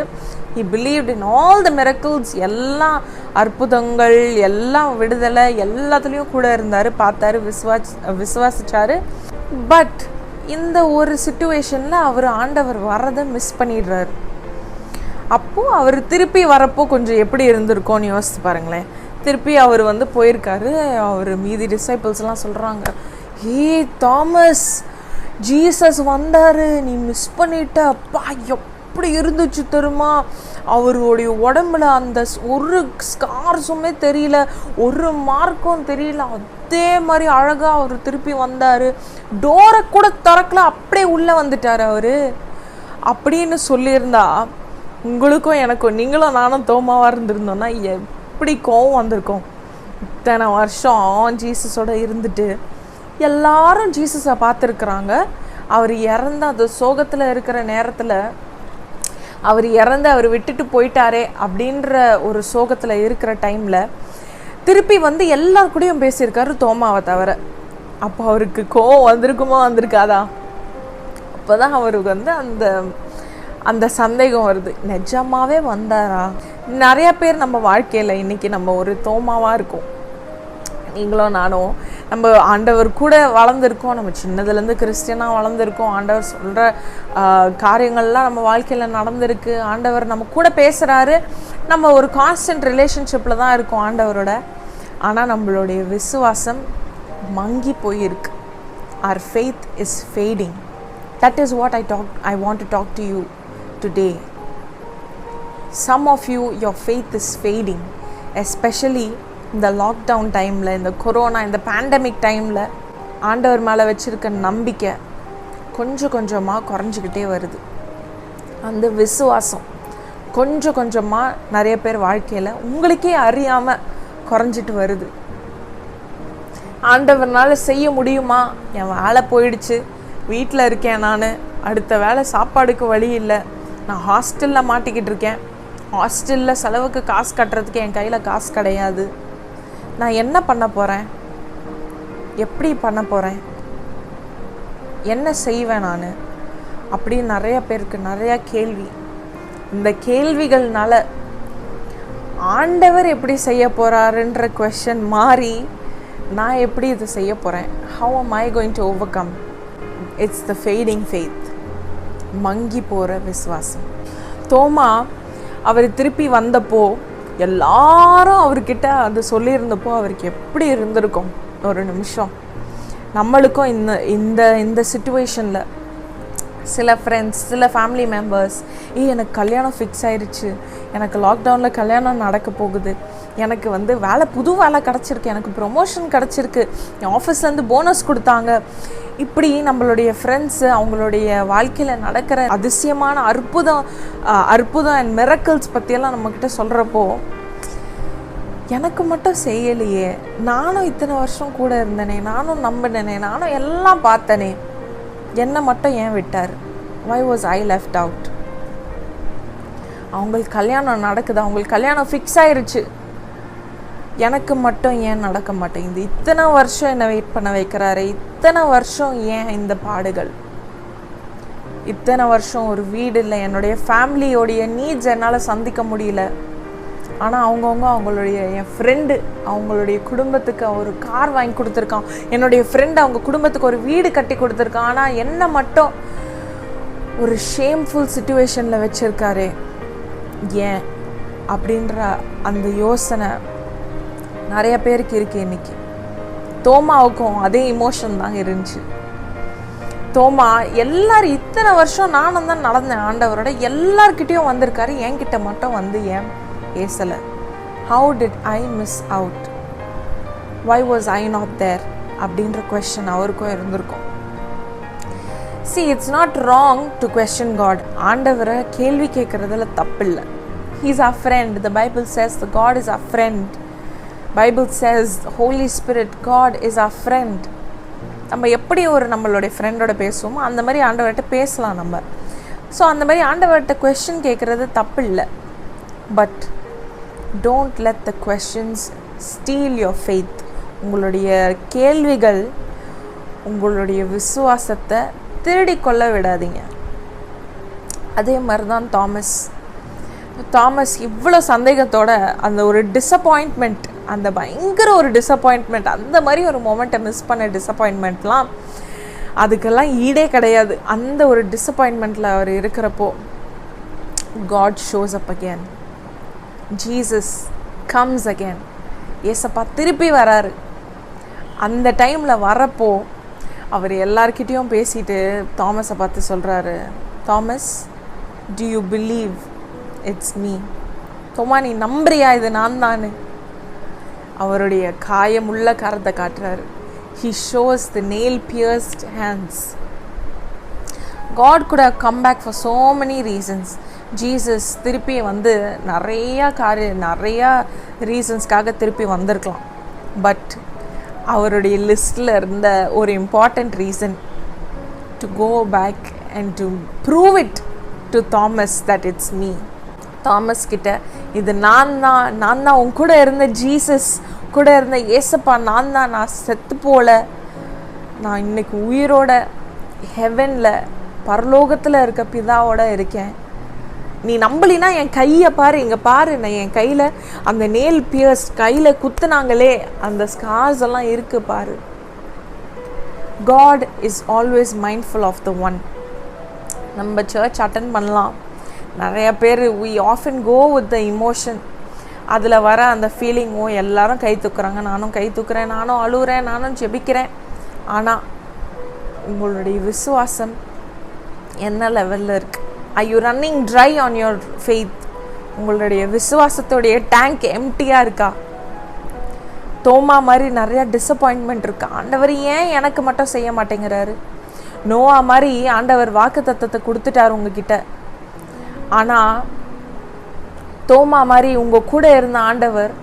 He believed in all the miracles. எல்லா அற்புதங்கள், எல்லா விடுதலை, எல்லாத்துலேயும் கூட இருந்தார், பார்த்தாரு, விசுவாசிச்சாரு. பட் இந்த ஒரு சிச்சுவேஷனில் அவர் ஆண்டவர் வர்றதை மிஸ் பண்ணிடுறாரு. அப்போது அவர் திருப்பி வரப்போ கொஞ்சம் எப்படி இருந்திருக்கோன்னு யோசித்து பாருங்களேன். திருப்பி அவர் வந்து போயிருக்காரு. அவர் மீதி டிசைபிள்ஸ்லாம் சொல்கிறாங்க, தாமஸ், ஜீசஸ் வந்தாரு, நீ மிஸ் பண்ணிட்ட. அப்பா எப்படி இருந்துச்சு தெரியுமா? அவருடைய உடம்புல அந்த ஒரு ஸ்கார்ஸுமே தெரியல, ஒரு மார்க்கும் தெரியல. அதே மாதிரி அழகாக அவர் திருப்பி வந்தார். டோரை கூட திறக்கல, அப்படியே உள்ளே வந்துட்டார் அவர் அப்படின்னு சொல்லியிருந்தா உங்களுக்கும் எனக்கும், நீங்களும் நானும் தோமாவாக இருந்திருந்தோன்னா எப்படி கோவம் வந்திருக்கோம். இத்தனை வருஷம் ஜீசஸோட இருந்துட்டு எல்லாரும் ஜீசஸை பார்த்துருக்குறாங்க. அவர் இறந்த அந்த சோகத்தில் இருக்கிற நேரத்தில், அவர் இறந்து அவர் விட்டுட்டு போயிட்டாரே அப்படின்ற ஒரு சோகத்தில் இருக்கிற டைமில் திருப்பி வந்து எல்லார் கூடயும் பேசியிருக்காரு தோமாவை தவிர. அப்போ அவருக்கு கோவம் வந்திருக்குமா வந்திருக்காதா? அப்போ தான் அவருக்கு வந்து அந்த சந்தேகம் வருது, நிஜமாவே வந்தாரா? நிறைய பேர் நம்ம வாழ்க்கையில் இன்றைக்கி நம்ம ஒரு தோமாவாக இருக்கோம். நீங்களும் நானும் நம்ம ஆண்டவர் கூட வளர்ந்துருக்கோம், நம்ம சின்னதுலேருந்து கிறிஸ்டியனாக வளர்ந்துருக்கோம். ஆண்டவர் சொல்கிற காரியங்கள்லாம் நம்ம வாழ்க்கையில் நடந்திருக்கு. ஆண்டவர் நம்ம கூட பேசுகிறாரு, நம்ம ஒரு கான்ஸ்டன்ட் ரிலேஷன்ஷிப்பில் தான் இருக்கோம் ஆண்டவரோட. ஆனால் நம்மளுடைய விசுவாசம் மங்கி போயிருக்கு. Our faith is fading. That is what I want to talk to you today. Some of you, your faith is fading, especially இந்த லாக்டவுன் டைமில், இந்த கொரோனா, இந்த பேண்டமிக் டைமில் ஆண்டவர் மேலே வச்சுருக்க நம்பிக்கை கொஞ்சம் கொஞ்சமாக குறைஞ்சிக்கிட்டே வருது. அந்த விசுவாசம் கொஞ்சம் கொஞ்சமாக நிறைய பேர் வாழ்க்கையில் உங்களுக்கே அறியாமல் குறைஞ்சிட்டு வருது. ஆண்டவர்னால செய்ய முடியுமா? என் வேலை போயிடுச்சு, வீட்டில் இருக்கேன், நான் அடுத்த வேலை சாப்பாடுக்கு வழி இல்லை, நான் ஹாஸ்டலில் மாட்டிக்கிட்டு இருக்கேன், ஹாஸ்டலில் செலவுக்கு காசு கட்டுறதுக்கு என் கையில் காசு கிடையாது, நான் என்ன பண்ண போகிறேன், எப்படி பண்ண போகிறேன், என்ன செய்வேன் நான் அப்படின்னு நிறைய பேருக்கு நிறையா கேள்வி. இந்த கேள்விகள்னால ஆண்டவர் எப்படி செய்ய போகிறாருன்ற குவெஸ்சன் மாறி, நான் எப்படி இதை செய்ய போகிறேன், how am I going to overcome? It's the fading faith, மங்கி போகிற விசுவாசம். தோமா அவர் திருப்பி வந்தப்போ எல்லாரும் அவர்கிட்ட அது சொல்லியிருந்தப்போ அவருக்கு எப்படி இருந்திருக்கும்? ஒரு நிமிஷம் நம்மளுக்கும் இந்த சிச்சுவேஷனில் சில ஃப்ரெண்ட்ஸ், சில ஃபேமிலி மெம்பர்ஸ், எனக்கு கல்யாணம் ஃபிக்ஸ் ஆயிடுச்சு, எனக்கு லாக்டவுனில் கல்யாணம் நடக்க போகுது, எனக்கு வந்து புது வேலை கிடச்சிருக்கு, எனக்கு ப்ரொமோஷன் கிடச்சிருக்கு, என் ஆஃபீஸ்லேருந்து போனஸ் கொடுத்தாங்க, இப்படி நம்மளுடைய ஃப்ரெண்ட்ஸு அவங்களுடைய வாழ்க்கையில் நடக்கிற அதிசயமான அற்புதம் அண்ட் மிரக்கிள்ஸ் பற்றியெல்லாம் நம்மக்கிட்ட சொல்கிறப்போ, எனக்கு மட்டும் செய்யலையே, நானும் இத்தனை வருஷம் கூட இருந்தேனே, நானும் நம்பினேனே, நானும் எல்லாம் பார்த்தனே, என்னை மட்டும் ஏன் விட்டார்? why was I left out? அவங்களுக்கு கல்யாணம் நடக்குது, அவங்களுக்கு கல்யாணம் ஃபிக்ஸ் ஆயிருச்சு, எனக்கு மட்டும் ஏன் நடக்க மாட்டேங்குது? இத்தனை வருஷம் என்னை வெயிட் பண்ண வைக்கிறாரு, இத்தனை வருஷம் ஏன் இந்த பாடுகள்? இத்தனை வருஷம் ஒரு வீடு இல்லை, என்னுடைய ஃபேமிலியோடைய நீட்ஸ் என்னால் சந்திக்க முடியல. ஆனால் அவங்களுடைய என் ஃப்ரெண்டு அவங்களுடைய குடும்பத்துக்கு ஒரு கார் வாங்கி கொடுத்துருக்கான், என்னுடைய ஃப்ரெண்டு அவங்க குடும்பத்துக்கு ஒரு வீடு கட்டி கொடுத்துருக்கான், ஆனால் என்னை மட்டும் ஒரு ஷேம்ஃபுல் சிச்சுவேஷனில் வச்சுருக்காரு ஏன் அப்படின்ற அந்த யோசனை நிறைய பேருக்கு இருக்குது இன்றைக்கி. தோமாவுக்கும் அதே இமோஷன் தான் இருந்துச்சு. தோமா எல்லாரும் இத்தனை வருஷம் நானும் தான் நடந்தேன் ஆண்டவரோட, எல்லார்கிட்டையும் வந்திருக்காரு, என்கிட்ட மட்டும் வந்து ஏன் பேசலை? How did I miss out? Why was I not there? அப்படின்ற question அவருக்கும் இருந்திருக்கும். See, it's not wrong to question God. ஆண்டவரை கேள்வி கேட்குறதுல தப்பில்லை. He's our friend. The Bible says the God is our friend. Bible says Holy Spirit, God is our friend. நம்ம எப்படி ஒரு நம்மளுடைய ஃப்ரெண்டோட பேசுவோமோ அந்த மாதிரி ஆண்டவர்கிட்ட பேசலாம் நம்ம. ஸோ அந்த மாதிரி ஆண்டவர்கிட்ட கொஸ்டின் கேட்குறது தப்பு இல்லை. But don't let the questions steel your faith. உங்களுடைய கேள்விகள் உங்களுடைய விசுவாசத்தை திருடிக்கொள்ள விடாதீங்க. அதே மாதிரி தான் தாமஸ் இவ்வளோ சந்தேகத்தோட அந்த ஒரு டிஸப்பாயிண்ட்மெண்ட், அந்த பயங்கர ஒரு டிஸப்பாயிண்ட்மெண்ட், அந்த மாதிரி ஒரு மொமெண்ட்டை மிஸ் பண்ண டிஸப்பாயிண்ட்மெண்ட்லாம் அதுக்கெல்லாம் ஈடே கிடையாது. அந்த ஒரு டிஸப்பாயிண்ட்மெண்ட்டில் அவர் இருக்கிறப்போ God shows up again. Jesus comes again. ஏசப்பா திருப்பி வராரு. அந்த டைமில் வரப்போ அவர் எல்லார்கிட்டேயும் பேசிட்டு தாமஸை பார்த்து சொல்கிறாரு, Thomas, do you believe it's me? தோமா, நீ நம்புறியா இது நான் தான்? அவருடைய காயமுள்ள கரத்தை காட்டுறாரு. He shows the nail pierced hands. God could have come back for so many reasons. Jesus திருப்பி வந்து நிறையா ரீசன்ஸ்க்காக திருப்பி வந்திருக்கலாம். பட் அவருடைய லிஸ்டில் இருந்த ஒரு important reason to go back and to prove it to Thomas that it's me. Thomas கிட்ட இது நான் தான் உன் கூட இருந்த ஜீசஸ், கூட இருந்த ஏசப்பா நான் தான், நான் செத்து போல, நான் இன்னைக்கு உயிரோட ஹெவனில் பரலோகத்தில் இருக்க பிதாவோட இருக்கேன். நீ நம்பலினா என் கையை பாரு, இங்கே பாரு, நான் என் கையில் அந்த நேல் பியர்ஸ் கையில் குத்துனாங்களே அந்த ஸ்கார்ஸ் எல்லாம் இருக்கு பாரு. God is always mindful of the one. நம்ம சர்ச் அட்டன் பண்ணலாம், நிறைய பேர் we often go with the emotion. அதில் வர அந்த ஃபீலிங்கோ எல்லாரும் கை தூக்குறாங்க, நானும் கை தூக்குறேன், நானும் அழுகிறேன், நானும் ஜெபிக்கிறேன். ஆனால் உங்களுடைய விசுவாசம் என்ன லெவலில் இருக்குது? Are you running dry on your faith? உங்களுடைய விசுவாசத்தோடைய டேங்க் எம்டியாக இருக்கா? தோமா மாதிரி நிறையா டிசப்பாயின்மெண்ட் இருக்கா? ஆண்டவர் ஏன் எனக்கு மட்டும் செய்ய மாட்டேங்கிறாரு? நோவா மாதிரி ஆண்டவர் வாக்கு தத்தத்தை கொடுத்துட்டார் உங்ககிட்ட, ஆனால் தோமா மாதிரி உங்கள் கூட இருந்த ஆண்டவர்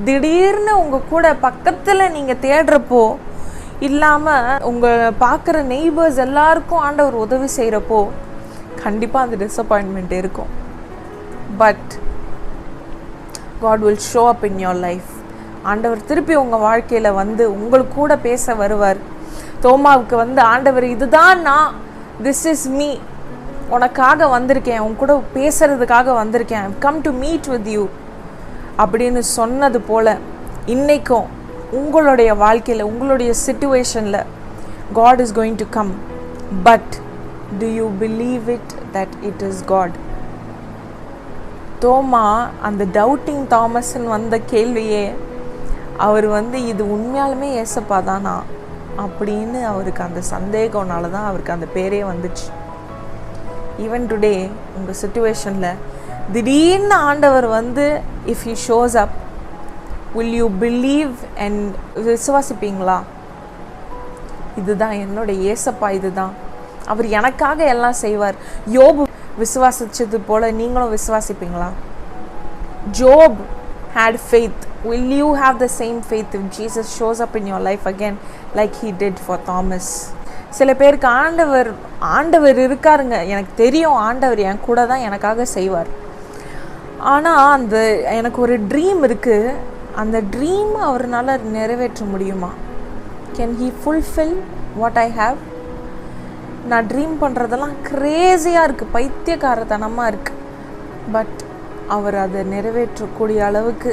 திடீர்னு உங்கள் கூட பக்கத்தில் நீங்கள் தேடுறப்போ இல்லாமல் உங்கள் பார்க்குற நெய்பர்ஸ் எல்லாருக்கும் ஆண்டவர் உதவி செய்கிறப்போ கண்டிப்பாக அந்த டிசப்பாயின்மெண்ட் இருக்கும். But God will show up in your life. ஆண்டவர் திருப்பி உங்கள் வாழ்க்கையில் வந்து உங்களுக்கு கூட பேச வருவார். தோமாவுக்கு வந்து ஆண்டவர் இதுதான் நான், திஸ் இஸ் மீ, உனக்காக வந்திருக்கேன், உன் கூட பேசுறதுக்காக வந்திருக்கேன், I come to meet with you அப்படின்னு சொன்னது போல் இன்றைக்கும் உங்களுடைய வாழ்க்கையில் உங்களுடைய சிச்சுவேஷனில் God is going to come. But do you believe it that it is God? தோமா அந்த டவுட்டிங் தாமஸ்ன்னு வந்த கேள்வியே அவர் வந்து இது உண்மையாலுமே ஏசப்பா தானா அப்படின்னு அவருக்கு அந்த சந்தேகம்னால தான் அவருக்கு அந்த பேரே வந்துச்சு. ஈவன் டுடே உங்கள் சிச்சுவேஷனில் திடீர்னு ஆண்டவர் வந்து if he shows up, will you believe and விசுவாசிப்பீங்களா? இதுதான் என்னோட ஏசப்பா, இதுதான் அவர் எனக்காக எல்லாம் செய்வார். யோபு விசுவாசிச்சது போல நீங்களும் விசுவாசிப்பீங்களா? ஜோப் had faith. Will you have the same faith if Jesus shows up in your life again like he did for Thomas? சில பேருக்கு ஆண்டவர் இருக்காருங்க, எனக்கு தெரியும் ஆண்டவர் என் கூட தான் எனக்காக செய்வார், ஆனால் அந்த எனக்கு ஒரு ட்ரீம் இருக்குது, அந்த ட்ரீம் அவரால் நிறைவேற்ற முடியுமா? Can he fulfill what I have? நான் ட்ரீம் பண்ணுறதெல்லாம் க்ரேஸியாக இருக்குது, பைத்தியக்காரத்தனமாக இருக்குது. பட் அவர் அதை நிறைவேற்றக்கூடிய அளவுக்கு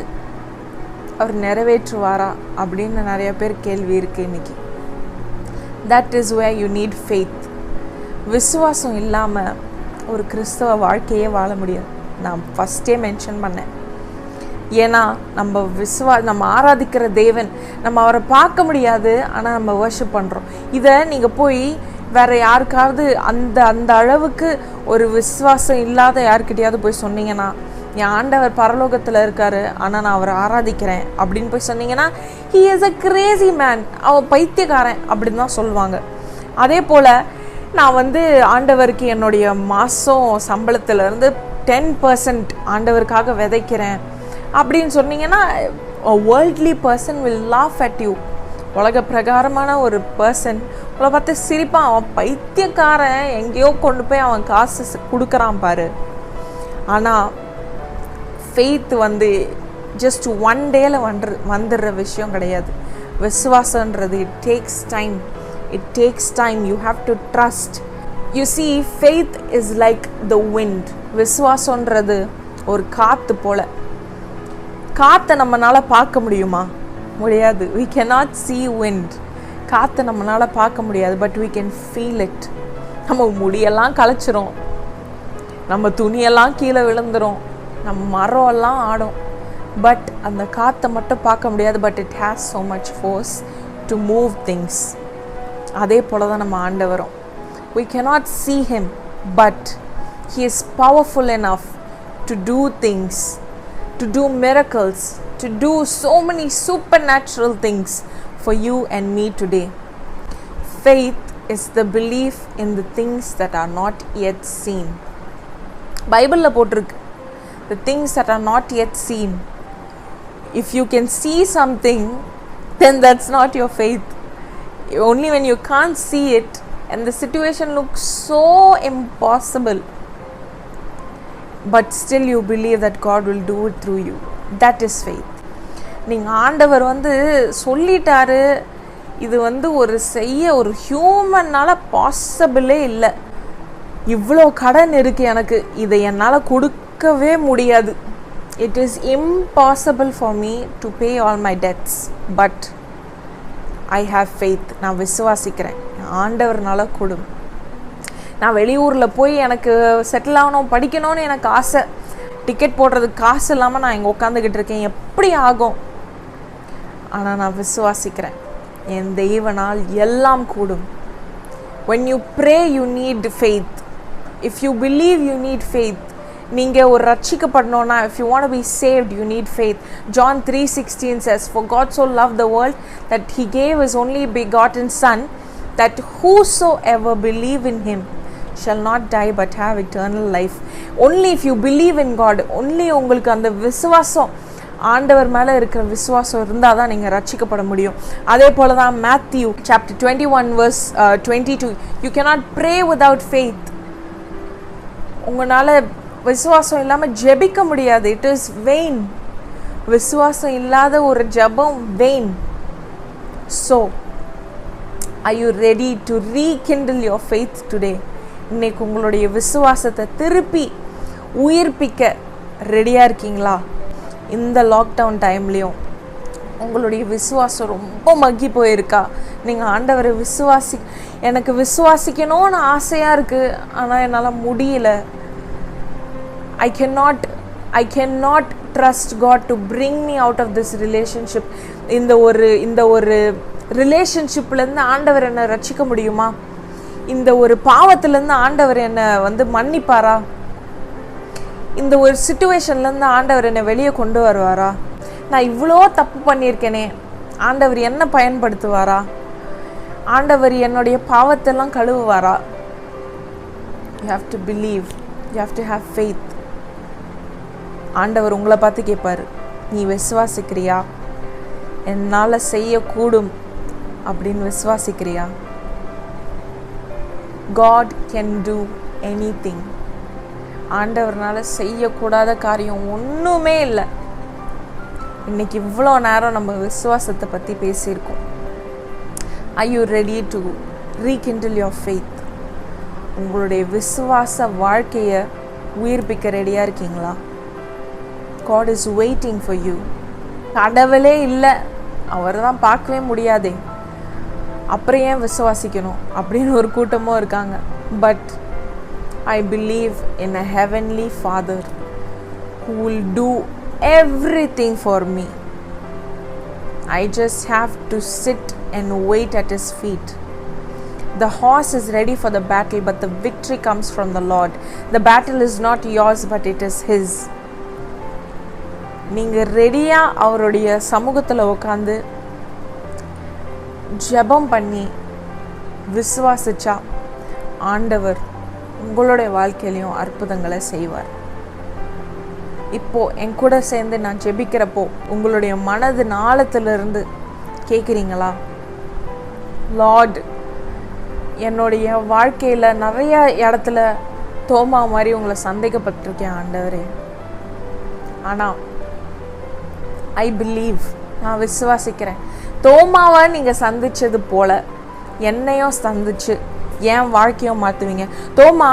அவர் நிறைவேற்றுவாரா அப்படின்னு நிறைய பேர் கேள்வி இருக்குது இன்றைக்கி. That is where you need faith. விசுவாசம் இல்லாமல் ஒரு கிறிஸ்தவ வாழ்க்கையே வாழ முடியாது. நான் ஃபஸ்ட்டே மென்ஷன் பண்ணேன். ஏன்னா நம்ம ஆராதிக்கிற தேவன், நம்ம அவரை பார்க்க முடியாது, ஆனால் நம்ம வர்ஷிப் பண்ணுறோம். இதை நீங்கள் போய் வேறு யாருக்காவது அந்த அளவுக்கு ஒரு விசுவாசம் இல்லாத யாருக்கிட்டையாவது போய் சொன்னீங்கன்னா, என் ஆண்டவர் பரலோகத்தில் இருக்காரு ஆனால் நான் அவரை ஆராதிக்கிறேன் அப்படின்னு போய் சொன்னீங்கன்னா, he is a crazy man, அவன் பைத்தியக்காரன் அப்படின்னு தான் சொல்லுவாங்க. அதே போல் நான் வந்து ஆண்டவருக்கு என்னுடைய மாதம் சம்பளத்திலேருந்து 10% ஆண்டவருக்காக விதைக்கிறேன் அப்படின்னு சொன்னீங்கன்னா, a worldly person will laugh at you. உலக பிரகாரமான ஒரு பர்சன் உங்களை பார்த்து சிரிப்பான், அவன் பைத்தியக்காரன், எங்கேயோ கொண்டு போய் அவன் காசு கொடுக்குறான் பாரு. ஆனால் ஃபெய்த் வந்து ஜஸ்ட் ஒன் டேல வந்துடுற விஷயம் கிடையாது. விசுவாசன்றது it takes time. You have to trust. You see, faith is like the wind. விசுவாசன்றது ஒரு காற்று போல். காற்றை நம்மளால் பார்க்க முடியுமா? முடியாது. we cannot see wind. காற்றை நம்மளால் பார்க்க முடியாது, but we can feel it. நம்ம முடியெல்லாம் களைச்சிரும், நம்ம துணியெல்லாம் கீழே விழுந்துரும், நம்ம மரம் எல்லாம் ஆடும், பட் அந்த காற்றை மட்டும் பார்க்க முடியாது. But it has so much force to move things. அதே போல தான் நம்ம ஆண்டவரும். We cannot see him, but he is powerful enough to do things, to do miracles, to do so many supernatural things for you and me today. Faith is the belief in the things that are not yet seen. பைபிள்ல போட்டிருக்கு, the things that are not yet seen. If you can see something, then that's not your faith. Only when you can't see it and the situation looks so impossible, but still you believe that God will do it through you, that is faith. நீங்கள் ஆண்டவர் சொல்லிட்டாரு, இது ஒரு ஹியூமனால் பாசிபிளே இல்லை, இவ்வளோ கடன் இருக்குது எனக்கு, இதை என்னால் கொடுக்கவே முடியாது, it is impossible for me to pay all my debts, but I have faith. நான் விசுவாசிக்கிறேன், ஆண்டவர்னால கொடும். நான் வெளியூரில் போய் எனக்கு செட்டில் ஆகணும், படிக்கணும்னு எனக்கு ஆசை, டிக்கெட் போடுறதுக்கு காசு இல்லாமல் நான் இங்கே உட்காந்துக்கிட்டு இருக்கேன், எப்படி ஆகும்? ஆனால் நான் விசுவாசிக்கிறேன், என் தெய்வனால் எல்லாம் கூடும். when you pray you need faith. if you believe you need faith. நீங்கள் ஒரு ரட்சிக்கப்படணும்னா, if you want to be saved you need faith. John 3:16 says, for God so loved the world that he gave his only begotten son, that whosoever believe in him shall not die but have eternal life. only if you believe in God, only உங்களுக்கு அந்த விசுவாசம், ஆண்டவர் மேலே இருக்கிற விசுவாசம் இருந்தால் தான் நீங்கள் ரட்சிக்கப்பட முடியும். அதே போல தான் Matthew chapter 21 verse 22, you cannot pray without faith. உங்களால் விசுவாசம் இல்லாமல் ஜெபிக்க முடியாது, இட் இஸ் வெயின். விசுவாசம் இல்லாத ஒரு ஜெபம் vain. So are you ready to rekindle your faith today? இன்னைக்கு உங்களுடைய விசுவாசத்தை திருப்பி உயிர்ப்பிக்க ரெடியாக இருக்கீங்களா? இந்த லாக்டவுன் டைம்லேயும் உங்களுடைய விசுவாசம் ரொம்ப மக்கி போயிருக்கா? நீங்கள் ஆண்டவரை எனக்கு விசுவாசிக்கணும்னு ஆசையாக இருக்குது, ஆனால் என்னால் முடியல. I cannot trust God to bring me out of this relationship. இந்த ஒரு ரிலேஷன்ஷிப்லேருந்து ஆண்டவர் என்னை ரட்சிக்க முடியுமா? இந்த ஒரு பாவத்திலேருந்து ஆண்டவர் என்னை மன்னிப்பாரா? இந்த ஒரு சிச்சுவேஷன்லேருந்து ஆண்டவர் என்னை வெளியே கொண்டு வருவாரா? நான் இவ்வளோ தப்பு பண்ணியிருக்கேனே, ஆண்டவர் என்ன பயன்படுத்துவாரா? ஆண்டவர் என்னுடைய பாவத்தெல்லாம் கழுவுவாரா? You have to believe, you have to have faith. ஆண்டவர் உங்களை பார்த்து கேட்பார், நீ விசுவாசிக்கிறியா? என்னால் செய்யக்கூடும் அப்படின்னு விசுவாசிக்கிறியா? God can do anything. ஆண்டவர்னால செய்யக்கூடாத காரியம் ஒன்றுமே இல்லை. இன்னைக்கு இவ்வளோ நேரம் நம்ம விசுவாசத்தை பற்றி பேசியிருக்கோம். Are you ready to rekindle your faith? உங்களுடைய விசுவாச வாழ்க்கையை உயிர்ப்பிக்க ரெடியாக இருக்கீங்களா? God is waiting for you. கடவுளே இல்லை, அவரை தான் பார்க்கவே முடியாதே, அப்புறம் ஏன் விசுவாசிக்கணும் அப்படின்னு ஒரு கூட்டமும் இருக்காங்க. But I believe in a heavenly Father who will do everything for me. I just have to sit and wait at his feet. The horse is ready for the battle, but the victory comes from the Lord. The battle is not yours, but it is his. நீங்கள் ரெடியாக அவருடைய சமூகத்தில் உட்காந்து ஜெபம் பண்ணி விசுவாசிச்சா ஆண்டவர் உங்களுடைய வாழ்க்கையிலையும் அற்புதங்களை செய்வார். இப்போது என் கூட சேர்ந்து நான் ஜெபிக்கிறப்போ உங்களுடைய மனது ஆழத்திலிருந்து கேட்குறீங்களா? லார்ட், என்னுடைய வாழ்க்கையில் நிறைய இடத்துல தோமா மாதிரி உங்களை சந்தேகப்பட்டிருக்கேன் ஆண்டவரே, ஆனால் ஐ பிலீவ், நான் விசுவாசிக்கிறேன், தோமாவை நீங்கள் சந்தித்தது போல் என்னையும் சந்திச்சு என் வாழ்க்கையும் மாற்றுவீங்க. தோமா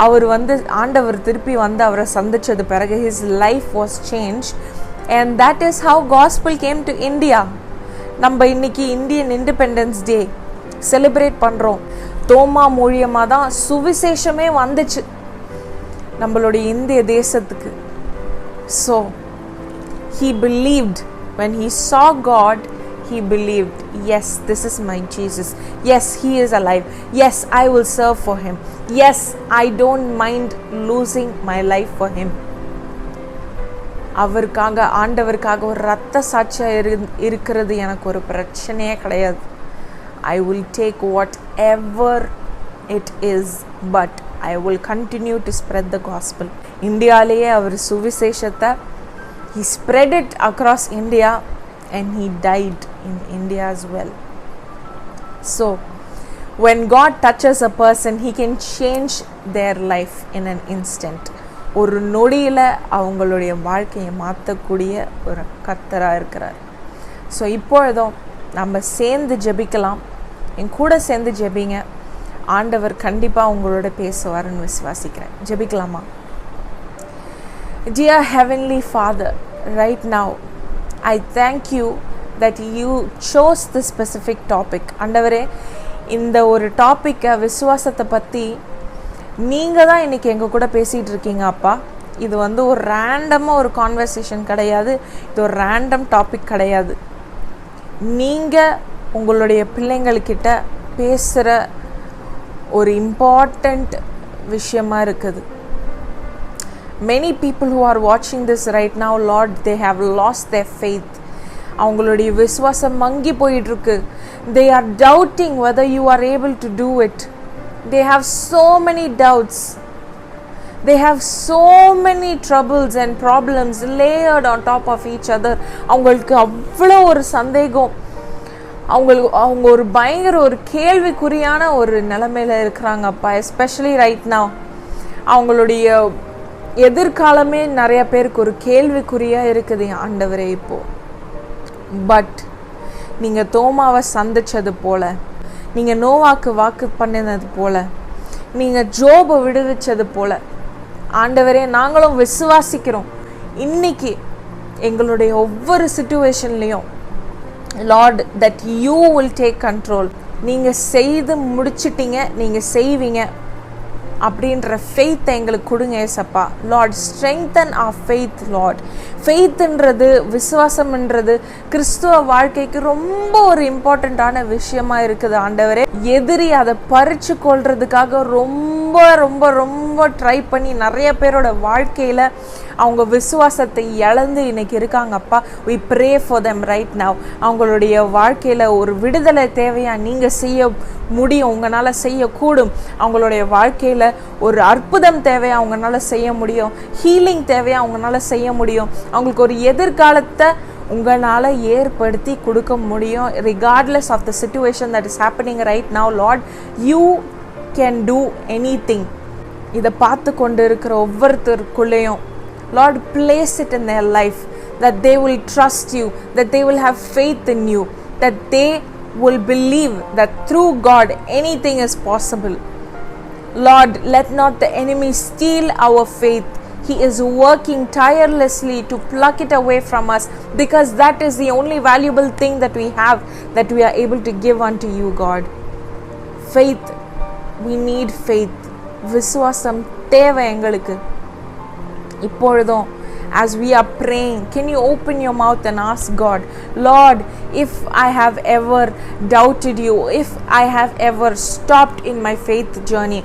அவர் ஆண்டவர் திருப்பி அவரை சந்தித்தது பிறகு his life was change, and that is how gospel came to India. நம்ம இன்னைக்கு இந்தியன் இண்டிபெண்டன்ஸ் டே செலிப்ரேட் பண்ணுறோம். தோமா மூலியமாக தான் சுவிசேஷமே வந்துச்சு நம்மளுடைய இந்திய தேசத்துக்கு. So he believed when he saw God, he believed, yes, this is my Jesus. Yes, he is alive. Yes, I will serve for him. Yes, I don't mind losing my life for him. அவருக்காக, ஆண்டவருக்காக ஒரு ரத்த சாட்சியா இருக்கிறது எனக்கு ஒரு பிரச்சனையே கிடையாது. I will take whatever it is, but I will continue to spread the gospel. இந்தியாலேயே அவர் சுவிசேஷத்தை he spread it across India and he died in India as well. So when God touches a person, he can change their life in an instant. ஒரு நொடியில் அவங்களுடைய வாழ்க்கையை மாற்றக்கூடிய ஒரு கர்த்தராக இருக்கிறார். So இப்பொழுதும் நம்ம சேர்ந்து ஜெபிக்கலாம். என் கூட சேர்ந்து ஜெபிங்க. ஆண்டவர் கண்டிப்பாக உங்களோட பேசுவார்னு விசுவாசிக்கிறேன். ஜெபிக்கலாமா? Dear Heavenly Father, right now I thank you that you chose this specific topic. ஆண்டவரே, இந்த ஒரு டாப்பிக்கை, விசுவாசத்தை பற்றி நீங்கள் தான் இன்றைக்கி எங்கள் கூட பேசிகிட்டு இருக்கீங்க அப்பா. இது வந்து ஒரு ரேண்டமாக ஒரு கான்வர்சேஷன் கிடையாது. இது ஒரு ரேண்டம் டாபிக் கிடையாது. நீங்கள் உங்களுடைய பிள்ளைங்கள்கிட்ட பேசுகிற ஒரு இம்பார்ட்டண்ட் விஷயமாக இருக்குது. Many people who are watching this right now, Lord, they have lost their faith. அவங்களுடைய விசுவாசம் மங்கி போயிட்டுருக்கு. They are doubting whether you are able to do it. They have so many doubts. They have so many troubles and problems layered on top of each other. அவங்களுக்கு அவ்வளோ ஒரு சந்தேகம், அவங்க ஒரு பயங்கர ஒரு கேள்விக்குறியான ஒரு நிலைமையில் இருக்கிறாங்க அப்பா. எஸ்பெஷலி ரைட் நவ் அவங்களுடைய எதிர்காலமே நிறைய பேருக்கு ஒரு கேள்விக்குறியாக இருக்குது ஆண்டவரே இப்போது. பட் நீங்கள் தோமாவை சந்தித்தது போல், நீங்கள் நோவாக்கு வாக்கு பண்ணினது போல், நீங்கள் ஜோபை விடுவிச்சது போல் ஆண்டவரே நாங்களும் விசுவாசிக்கிறோம். இன்னைக்கு எங்களுடைய ஒவ்வொரு சிச்சுவேஷன்லேயும் Lord that you will take control. நீங்கள் செய்து முடிச்சிட்டீங்க, நீங்கள் செய்வீங்க அப்படின்ற ஃபெய்த்தை எங்களுக்கு கொடுங்க ஏசப்பா. Lord, strengthen our faith Lord. ஃபெய்த்துன்றது, விசுவாசம்ன்றது கிறிஸ்துவ வாழ்க்கைக்கு ரொம்ப ஒரு இம்பார்ட்டண்ட்டான விஷயமா இருக்குது ஆண்டவரே. எதிரி அதை பறிச்சு கொள்றதுக்காக ரொம்ப ரொம்ப ரொம்ப ட்ரை பண்ணி நிறைய பேரோட வாழ்க்கையில் அவங்க விசுவாசத்தை இழந்து இன்னைக்கு இருக்காங்கப்பா. we pray for them right now. அவங்களுடைய வாழ்க்கையில் ஒரு விடுதலை தேவையா நீங்கள் செய்ய முடியும், உங்களால் செய்யக்கூடும். அவங்களுடைய வாழ்க்கையில் ஒரு அற்புதம் தேவையா அவங்களால செய்ய முடியும். ஹீலிங் தேவையா அவங்களால செய்ய முடியும். அவங்களுக்கு ஒரு எதிர்காலத்தை உங்களால் ஏற்படுத்தி கொடுக்க முடியும். regardless of the situation that is happening right now, Lord, you can do anything. இதை பார்த்து கொண்டு இருக்கிற ஒவ்வொருத்தருக்குள்ளேயும் Lord, place it in their life that they will trust you, that they will have faith in you, that they will believe that through God anything is possible. Lord, let not the enemy steal our faith. He is working tirelessly to pluck it away from us, because that is the only valuable thing that we have, that we are able to give unto you, God. Faith, we need faith. விசுவாசம் தேவை எங்களுக்கு. இப்பொழுதும் as we are praying, can you open your mouth and ask God, Lord, if I have ever doubted you, if I have ever stopped in my faith journey,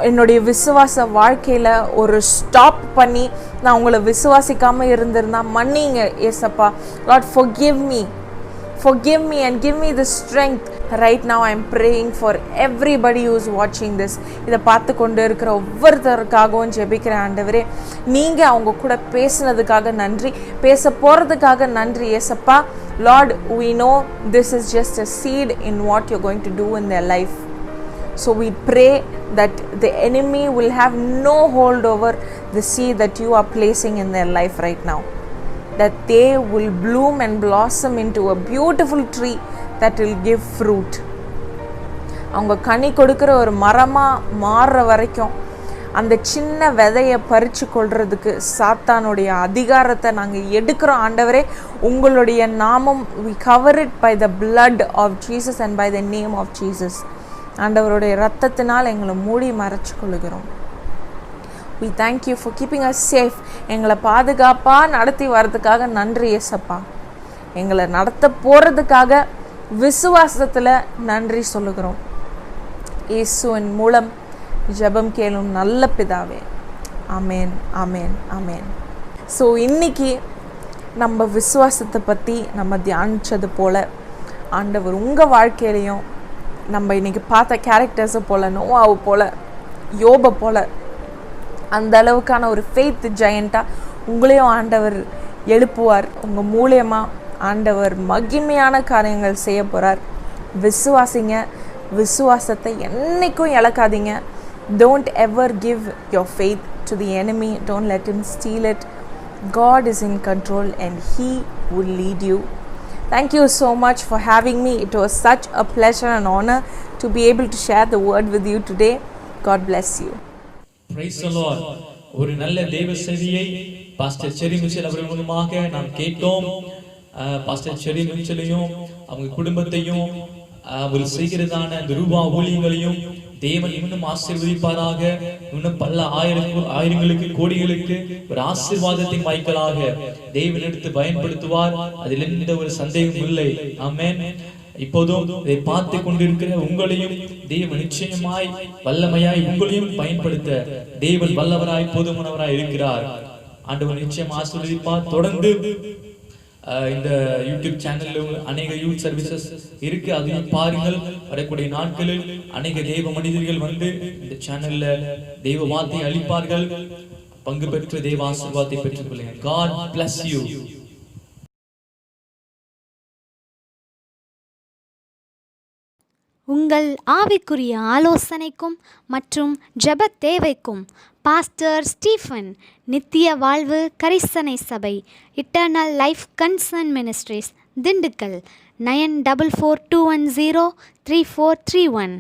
என்னுடைய விசுவாச வாழ்க்கையில் ஒரு stop பண்ணி நான் உங்களை விசுவாசிக்காமல் இருந்திருந்தா மன்னிங்க ஏசப்பா. Lord, forgive me and give me the strength. Right now I am praying for everybody who is watching this. இதை பார்த்து கொண்டு இருக்கிற ஒவ்வொருத்தருக்காகவும் ஜெபிக்கிறேன் ஆண்டவரே. நீங்கள் அவங்க கூட பேசினதுக்காக நன்றி, பேச போகிறதுக்காக நன்றி ஏசப்பா. Lord, we know this is just a seed in what you're going to do in their life. So we pray that the enemy will have no hold over the seed that you are placing in their life right now, that they will bloom and blossom into a beautiful tree that will give fruit. அவங்க கனி கொடுக்கிற ஒரு மரமாக மாறுற வரைக்கும் அந்த சின்ன விதையை பறித்து கொள்றதுக்கு சாத்தானுடைய அதிகாரத்தை நாங்கள் எடுக்கிறோம் ஆண்டவரே. உங்களுடைய நாமம், we cover it by the blood of Jesus and by the name of Jesus. ஆண்டவருடைய இரத்தத்தினால் எங்களை மூடி மறைச்சு கொள்கிறோம். We thank you for keeping us safe. எங்களை பாதுகாப்பாக நடத்தி வர்றதுக்காக நன்றி ஏசப்பா. எங்களை நடத்த போகிறதுக்காக விசுவாசத்தில் நன்றி சொல்லுகிறோம். இயேசுவின் மூலம் ஜெபம் கேளும் நல்ல பிதாவே. ஆமேன், ஆமேன், ஆமேன். ஸோ இன்னைக்கு நம்ம விசுவாசத்தை பற்றி நம்ம தியானித்தது போல் ஆண்டவர் உங்கள் வாழ்க்கையிலையும் நம்ம இன்றைக்கி பார்த்த கேரக்டர்ஸை போல், நோவாவை போல், யோபை போல் அந்த அளவுக்கான ஒரு ஃபெய்த் ஜெயண்ட்டாக உங்களையும் ஆண்டவர் எழுப்புவார். உங்கள் மூலியமாக ஆண்டவர் மகிமையான காரியங்கள் செய்ய போகிறார். விசுவாசிங்க, விசுவாசத்தை என்றைக்கும் இழக்காதீங்க. Don't ever give your faith to the enemy. Don't let him steal it. God is in control and He will lead you. Thank you so much for having me. It was such a pleasure and honor to be able to share the word with you today. God bless you. Praise the Lord. ஒரு நல்ல தேவ செய்தியை pastor செரி Mitchell அவர்கள் மூலமாக நாம் கேட்டோம். Pastor செரி மிச்சலையும் அவங்க குடும்பத்தையும் அவர் செய்கிறதான அந்த ரூபா ஊழியங்களையும் தேவன் இன்னும் ஆசீர்வதிப்பாராக. இன்னும் பல ஆயிரங்களுக்கு கோடிகளுக்கு ஒரு ஆசீர்வாதத்தின் வாய்க்கலாக தேவன் எடுத்து பயன்படுத்துவார். அதில் எந்த ஒரு சந்தேகமும் இல்லை. ஆமென். இப்போதும் இதை பார்த்து கொண்டிருக்கிற உங்களையும் தேவன் நிச்சயமாய் வல்லமையாய் உங்களையும் பயன்படுத்த தேவன் வல்லவராய் போதுமானவராய் இருக்கிறார். ஆண்டவர் நிச்சயம் ஆசீர்வதிப்பார். தொடர்ந்து இந்த யூடியூப் சேனல்ல அநேக யூத் சர்வீசஸ் இருக்கு, அதையும் பாருங்கள். வரக்கூடிய நாட்களில் அநேக தெய்வ மனிதர்கள் வந்து இந்த சேனல்ல தெய்வ வார்த்தையை அளிப்பார்கள். பங்கு பெற்று தெய்வ ஆசீர்வாதத்தை பெற்றுக் கொள்ளுங்கள். God bless you. உங்கள் ஆவிக்குரிய ஆலோசனைக்கும் மற்றும் ஜெப தேவைக்கும் பாஸ்டர் ஸ்டீஃபன் நித்திய வாழ்வு கரிசனை சபை eternal life concern ministries Dindigul 9442103431.